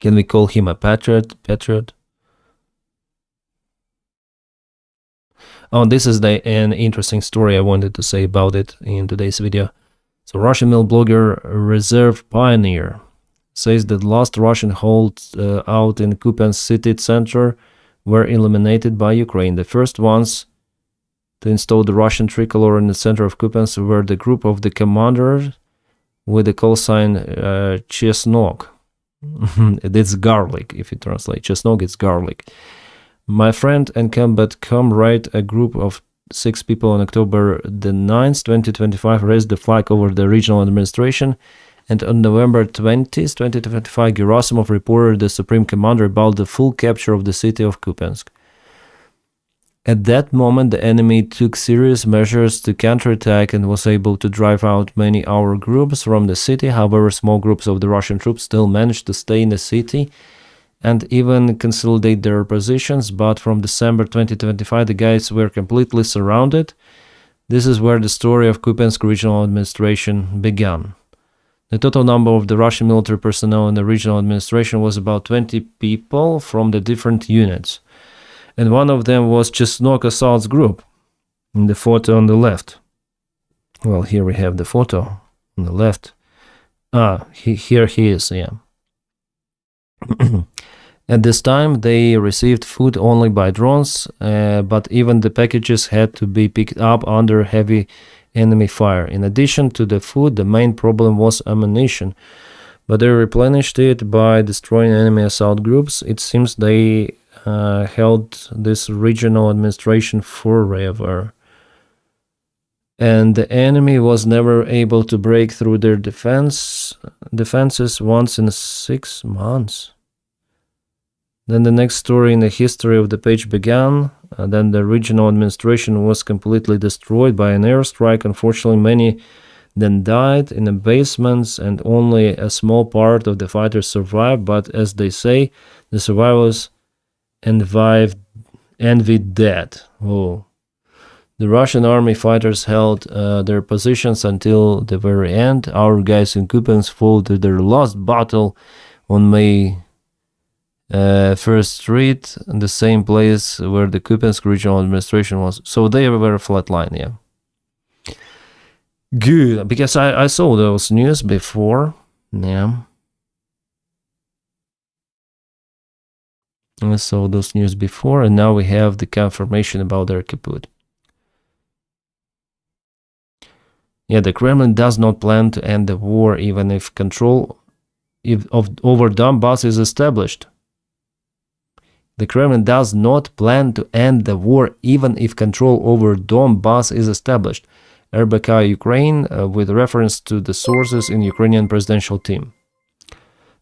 can we call him a patriot? Oh, this is an interesting story I wanted to say about it in today's video. So, Russian male blogger Reserve Pioneer says that last Russian holds out in Kupiansk city center were eliminated by Ukraine. The first ones to install the Russian tricolor in the center of Kupiansk were the group of the commanders with the call sign Chesnok. It's garlic, if you translate. Chesnok, it's garlic. My friend and combat comrade, a group of 6 people on October the 9th, 2025, raised the flag over the regional administration, and on November 20th, 2025, Gerasimov reported the Supreme Commander about the full capture of the city of Kupiansk. At that moment, the enemy took serious measures to counterattack and was able to drive out many our groups from the city. However, small groups of the Russian troops still managed to stay in the city and even consolidate their positions, but from December 2025, the guys were completely surrounded. This is where the story of Kupiansk regional administration began. The total number of the Russian military personnel in the regional administration was about 20 people from the different units. And one of them was Chesnok Assault's group, in the photo on the left. Well, here we have the photo on the left. Here he is, yeah. At this time, they received food only by drones, but even the packages had to be picked up under heavy enemy fire. In addition to the food, the main problem was ammunition, but they replenished it by destroying enemy assault groups. It seems they held this regional administration forever, and the enemy was never able to break through their defenses once in 6 months. Then the next story in the history of the page began. Then the regional administration was completely destroyed by an airstrike. Unfortunately, many then died in the basements, and only a small part of the fighters survived. But as they say, the survivors envied death. Oh. The Russian army fighters held their positions until the very end. Our guys in Kupiansk fought their last battle on May 1st Street, in the same place where the Kupiansk regional administration was. So they were flatline, yeah. Good, because I saw those news before, yeah. I saw those news before, and now we have the confirmation about their kaput. Yeah, the Kremlin does not plan to end the war even if control over Donbass is established. The Kremlin does not plan to end the war even if control over Donbass is established. RBK Ukraine, with reference to the sources in Ukrainian presidential team.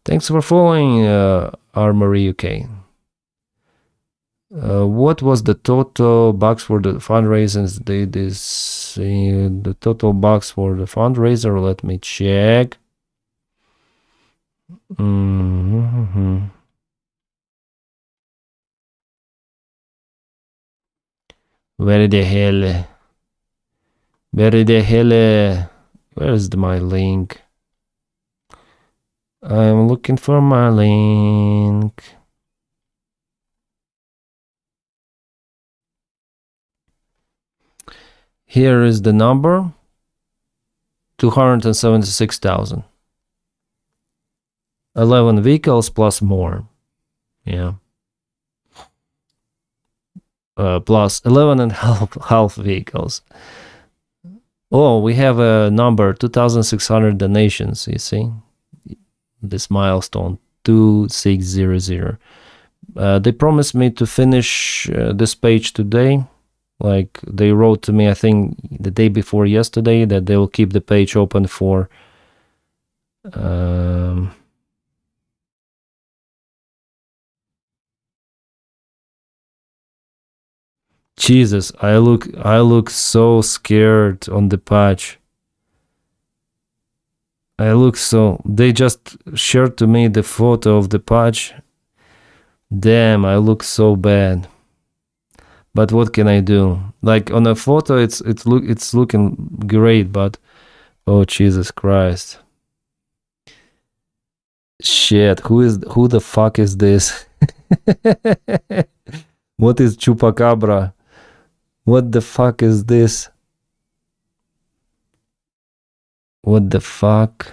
Thanks for following, Armory UK. What was the total box for the fundraisers? The total box for the fundraiser, let me check. Where the hell, where's my link? I'm looking for my link. Here is the number, 276,000. 11 vehicles plus more, yeah. plus 11 and half vehicles. Oh, we have a number, 2,600 donations, you see? This milestone, 2600. They promised me to finish this page today. Like, they wrote to me, I think, the day before yesterday, that they will keep the page open for... Jesus, I look so scared on the patch. They just shared to me the photo of the patch. Damn, I look so bad. But what can I do? Like, on a photo, it's looking great, but oh Jesus Christ. Shit, who the fuck is this? What is Chupacabra? What the fuck is this? What the fuck?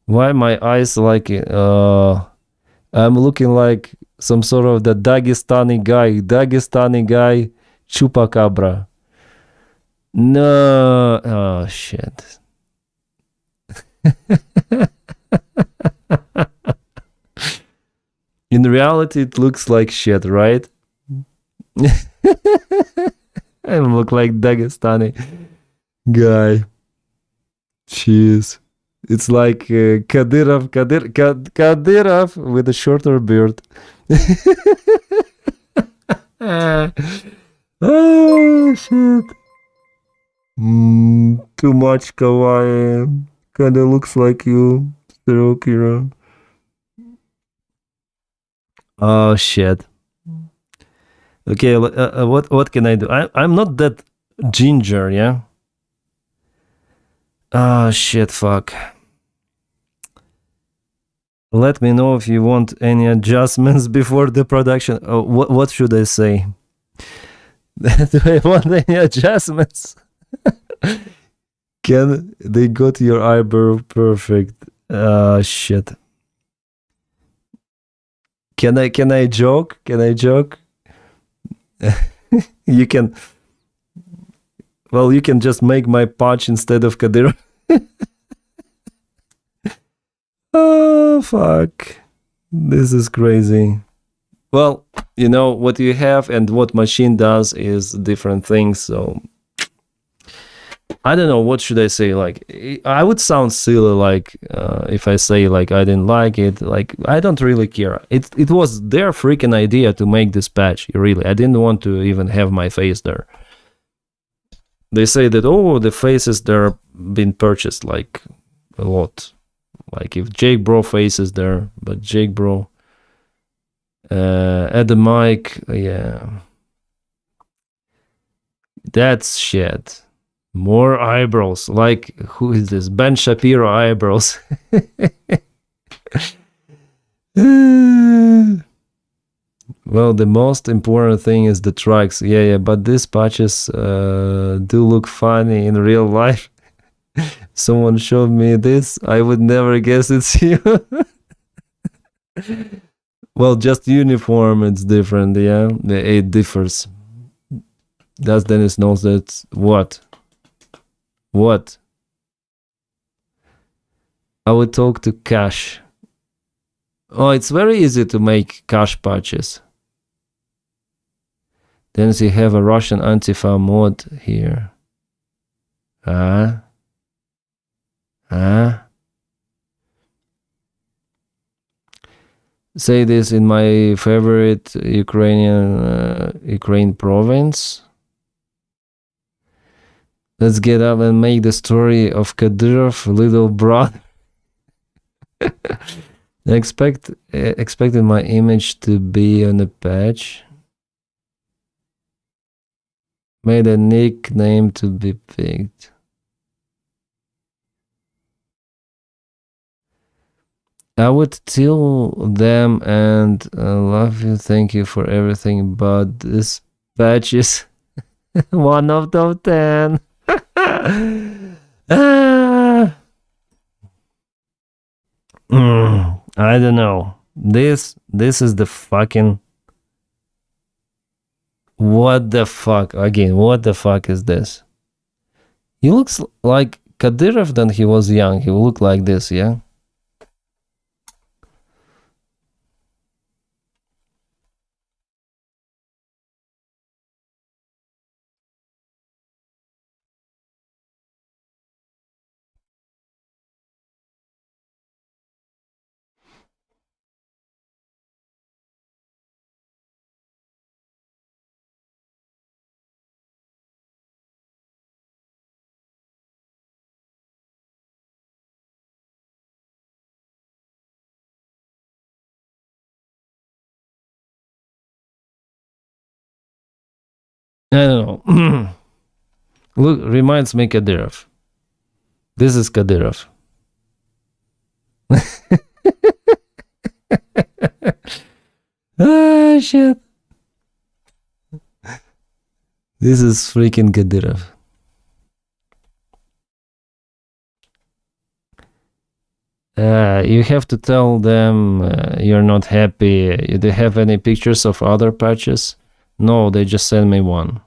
Why my eyes like I'm looking like some sort of the Dagestani guy, Chupacabra. No, oh shit. In reality, it looks like shit, right? I look like Dagestani guy. Jeez. It's like Kadyrov with a shorter beard. Oh, shit. Too much kawaii. Kinda looks like you, serial killer. Oh, shit. Okay, what can I do? I'm not that ginger, yeah? Oh, shit, fuck. Let me know if you want any adjustments before the production. Oh, what should I say? Do I want any adjustments? Can they got your eyebrow perfect? Shit. Can I joke? Can I joke? You can. Well, you can just make my patch instead of Kadyrov. Oh, fuck. This is crazy. Well, you know, what you have and what machine does is different things, so... I don't know, what should I say? Like, I would sound silly, like, if I say, like, I didn't like it. Like, I don't really care. It was their freaking idea to make this patch, really. I didn't want to even have my face there. They say that, oh, the faces there been purchased, like, a lot. Like, if Jake Bro faces there, but Jake Bro... at the mic, yeah. That's shit. More eyebrows. Like, who is this? Ben Shapiro eyebrows. Well, the most important thing is the tracks. Yeah, but these patches do look funny in real life. Someone showed me this. I would never guess it's you. Well, just uniform, it's different, yeah? It differs. Does Denys knows that? What? What? I would talk to Cash. Oh, it's very easy to make Cash patches. Then you have a Russian Antifa mod here. Say this in my favorite Ukraine province. Let's get up and make the story of Kadyrov little brother. Expected my image to be on the patch. Made a nickname to be picked. I would tell them and love you, thank you for everything, but this patch is 1 out of 10. I don't know. This is the fucking... What the fuck? Again, what the fuck is this? He looks like Kadyrov when he was young. He looked like this, yeah? I don't know. Look, reminds me Kadyrov. This is Kadyrov. Ah, shit. This is freaking Kadyrov. You have to tell them you're not happy. Do they have any pictures of other patches? No, they just sent me one.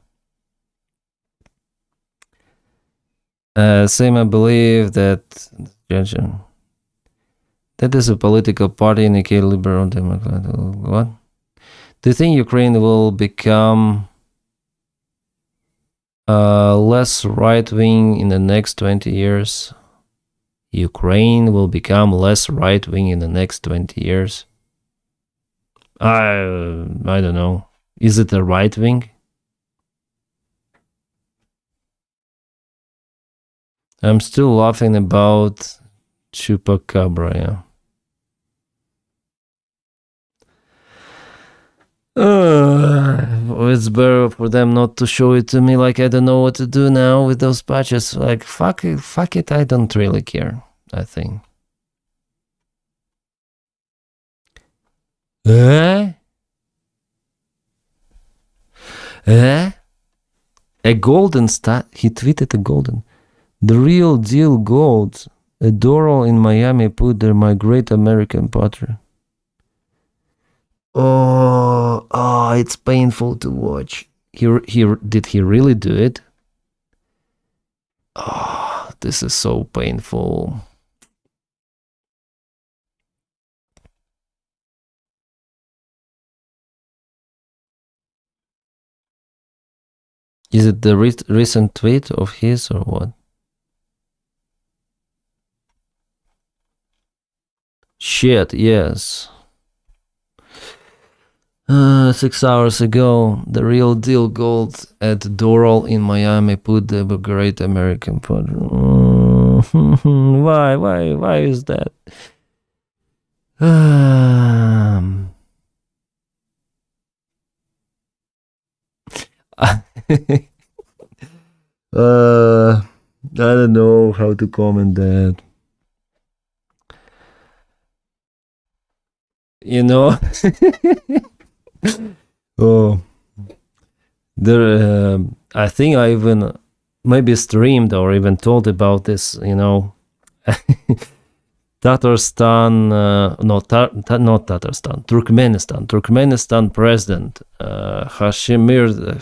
Same, I believe that that is a political party in UK Liberal Democrat. What? Do you think Ukraine will become less right-wing in the next 20 years? Ukraine will become less right-wing in the next 20 years? I don't know. Is it a right-wing? I'm still laughing about Chupacabra, yeah. It's better for them not to show it to me. Like, I don't know what to do now with those patches. Like, fuck it, I don't really care, I think. A golden stat. He tweeted a golden. The real deal gold. A Doral in Miami put there, my great American potter. Oh, it's painful to watch. Did he really do it? Oh, this is so painful. Is it the recent tweet of his or what? Shit, yes. 6 hours ago, the real deal gold at Doral in Miami put the great American pot. Why is that? I don't know how to comment that. You know. Oh, there. I think I even maybe streamed or even told about this. You know, Tatarstan, not Tatarstan, Turkmenistan president Hashimir.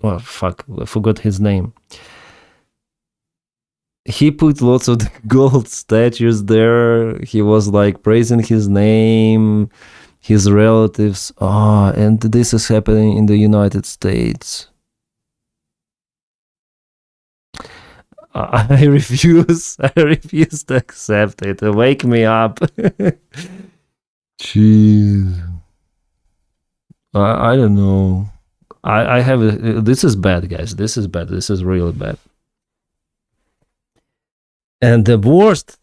Oh fuck, I forgot his name. He put lots of gold statues there. He was like praising his name, his relatives. And this is happening in the United States. I refuse to accept it. Wake me up. Jeez. I don't know. I have this is bad, guys. This is bad. This is really bad. And the worst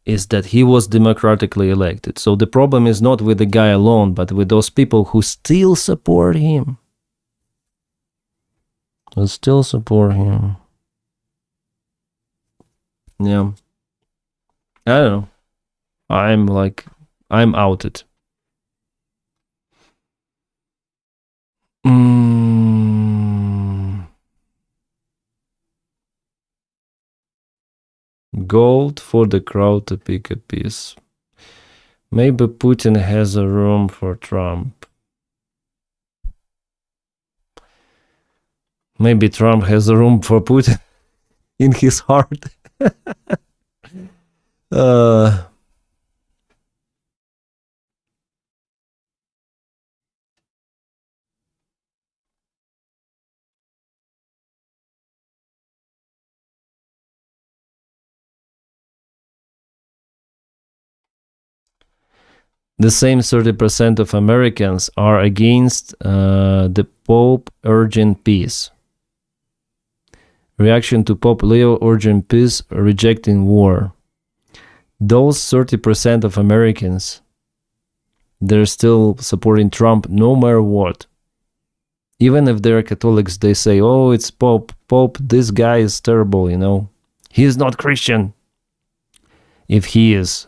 is that he was democratically elected. So the problem is not with the guy alone, but with those people who still support him. Yeah. I don't know. I'm outed. Gold for the crowd to pick a piece. Maybe Putin has a room for Trump. Maybe Trump has room for Putin in his heart. The same 30% of Americans are against the Pope urging peace. Reaction to Pope Leo urging peace, rejecting war. Those 30% of Americans, they're still supporting Trump no matter what. Even if they're Catholics, they say, oh, it's Pope. Pope, this guy is terrible, you know. He is not Christian. If he is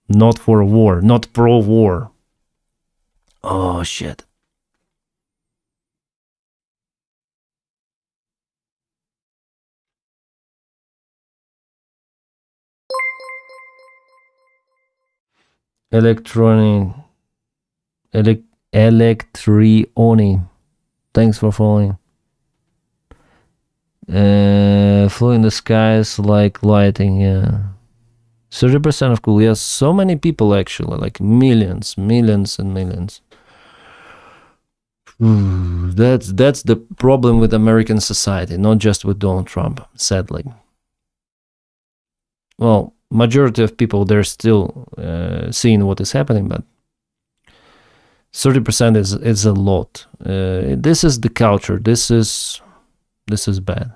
not for war, not pro-war. Oh, shit. Electrioni. Thanks for following. Flew in the skies like lighting, yeah. 30% of cool, yes. So many people actually, like millions and millions. That's the problem with American society, not just with Donald Trump, sadly. Well, majority of people, they're still seeing what is happening, but 30% is a lot. This is the culture. This is bad.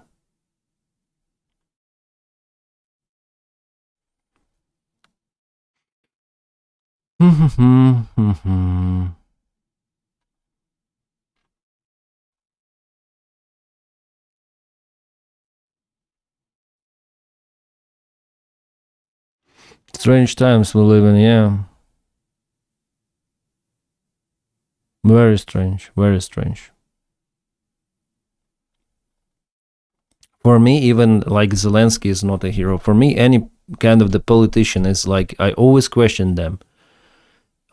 Strange times we live in, yeah. Very strange, very strange. For me, even like Zelensky is not a hero. For me, any kind of the politician is like, I always question them.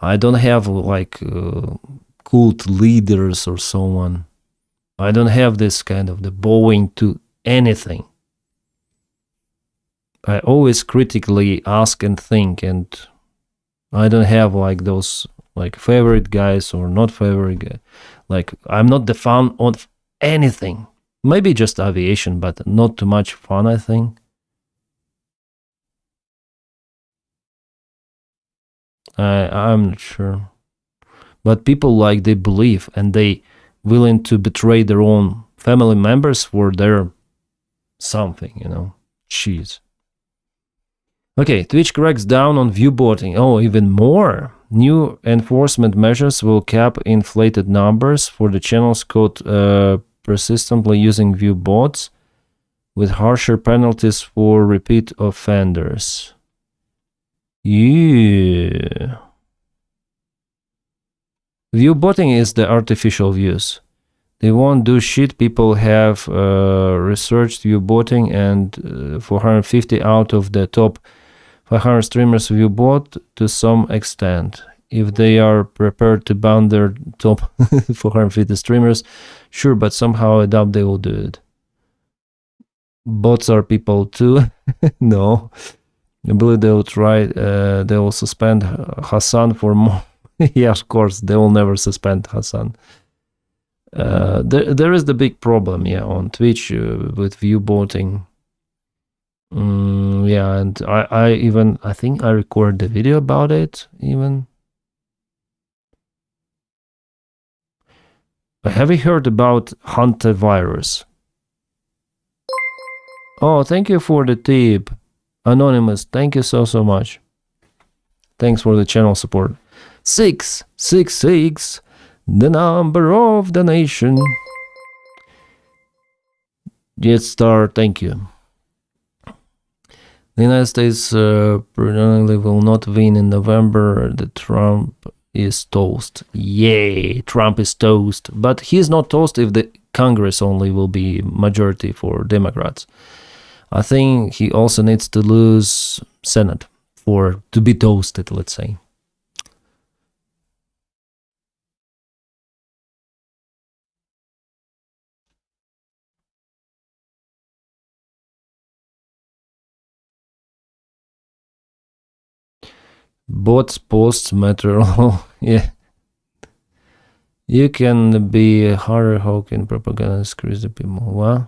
I don't have like cult leaders or someone. I don't have this kind of the bowing to anything. I always critically ask and think, and I don't have like those like favorite guys or not favorite guy. Like I'm not the fan of anything. Maybe just aviation, but not too much fun, I think. I'm not sure. But people like they believe and they willing to betray their own family members for their something, you know. Jeez. Okay, Twitch cracks down on viewboating. Oh, even more. New enforcement measures will cap inflated numbers for the channels caught persistently using viewbots, with harsher penalties for repeat offenders. Yeah. Viewboating is the artificial views. They won't do shit. People have researched viewboating, and 450 out of the top 500 streamers viewbot to some extent. If they are prepared to ban their top 450 streamers, sure, but somehow I doubt they will do it. Bots are people too. No. I believe they will try, they will suspend Hassan for more. Yeah, of course, they will never suspend Hassan. There is the big problem, yeah, on Twitch with viewboating. Yeah, and I think I recorded the video about it even. Have you heard about hantavirus? Oh, thank you for the tip. Anonymous, thank you so much. Thanks for the channel support. 666, the number of the nation. Jetstar, thank you. The United States predominantly will not win in November. The Trump is toast. Yay, Trump is toast. But he's not toast if the Congress only will be majority for Democrats. I think he also needs to lose Senate to be toasted, let's say. Bots posts matter. Yeah. You can be a harder hawk in propaganda, screws the people. What?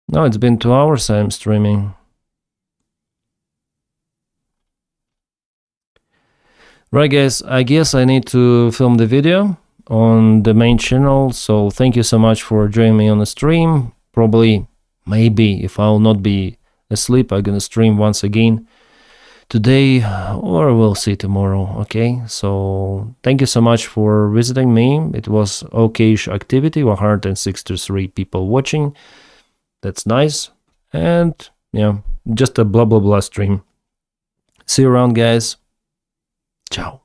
No, it's been 2 hours I'm streaming. Right, guys, I guess I need to film the video on the main channel, so thank you so much for joining me on the stream. Probably, maybe, if I'll not be asleep, I'm gonna stream once again today, or we'll see tomorrow, okay? So, thank you so much for visiting me. It was okay-ish activity, 163 people watching. That's nice. And, yeah, just a blah blah blah stream. See you around, guys. Ciao.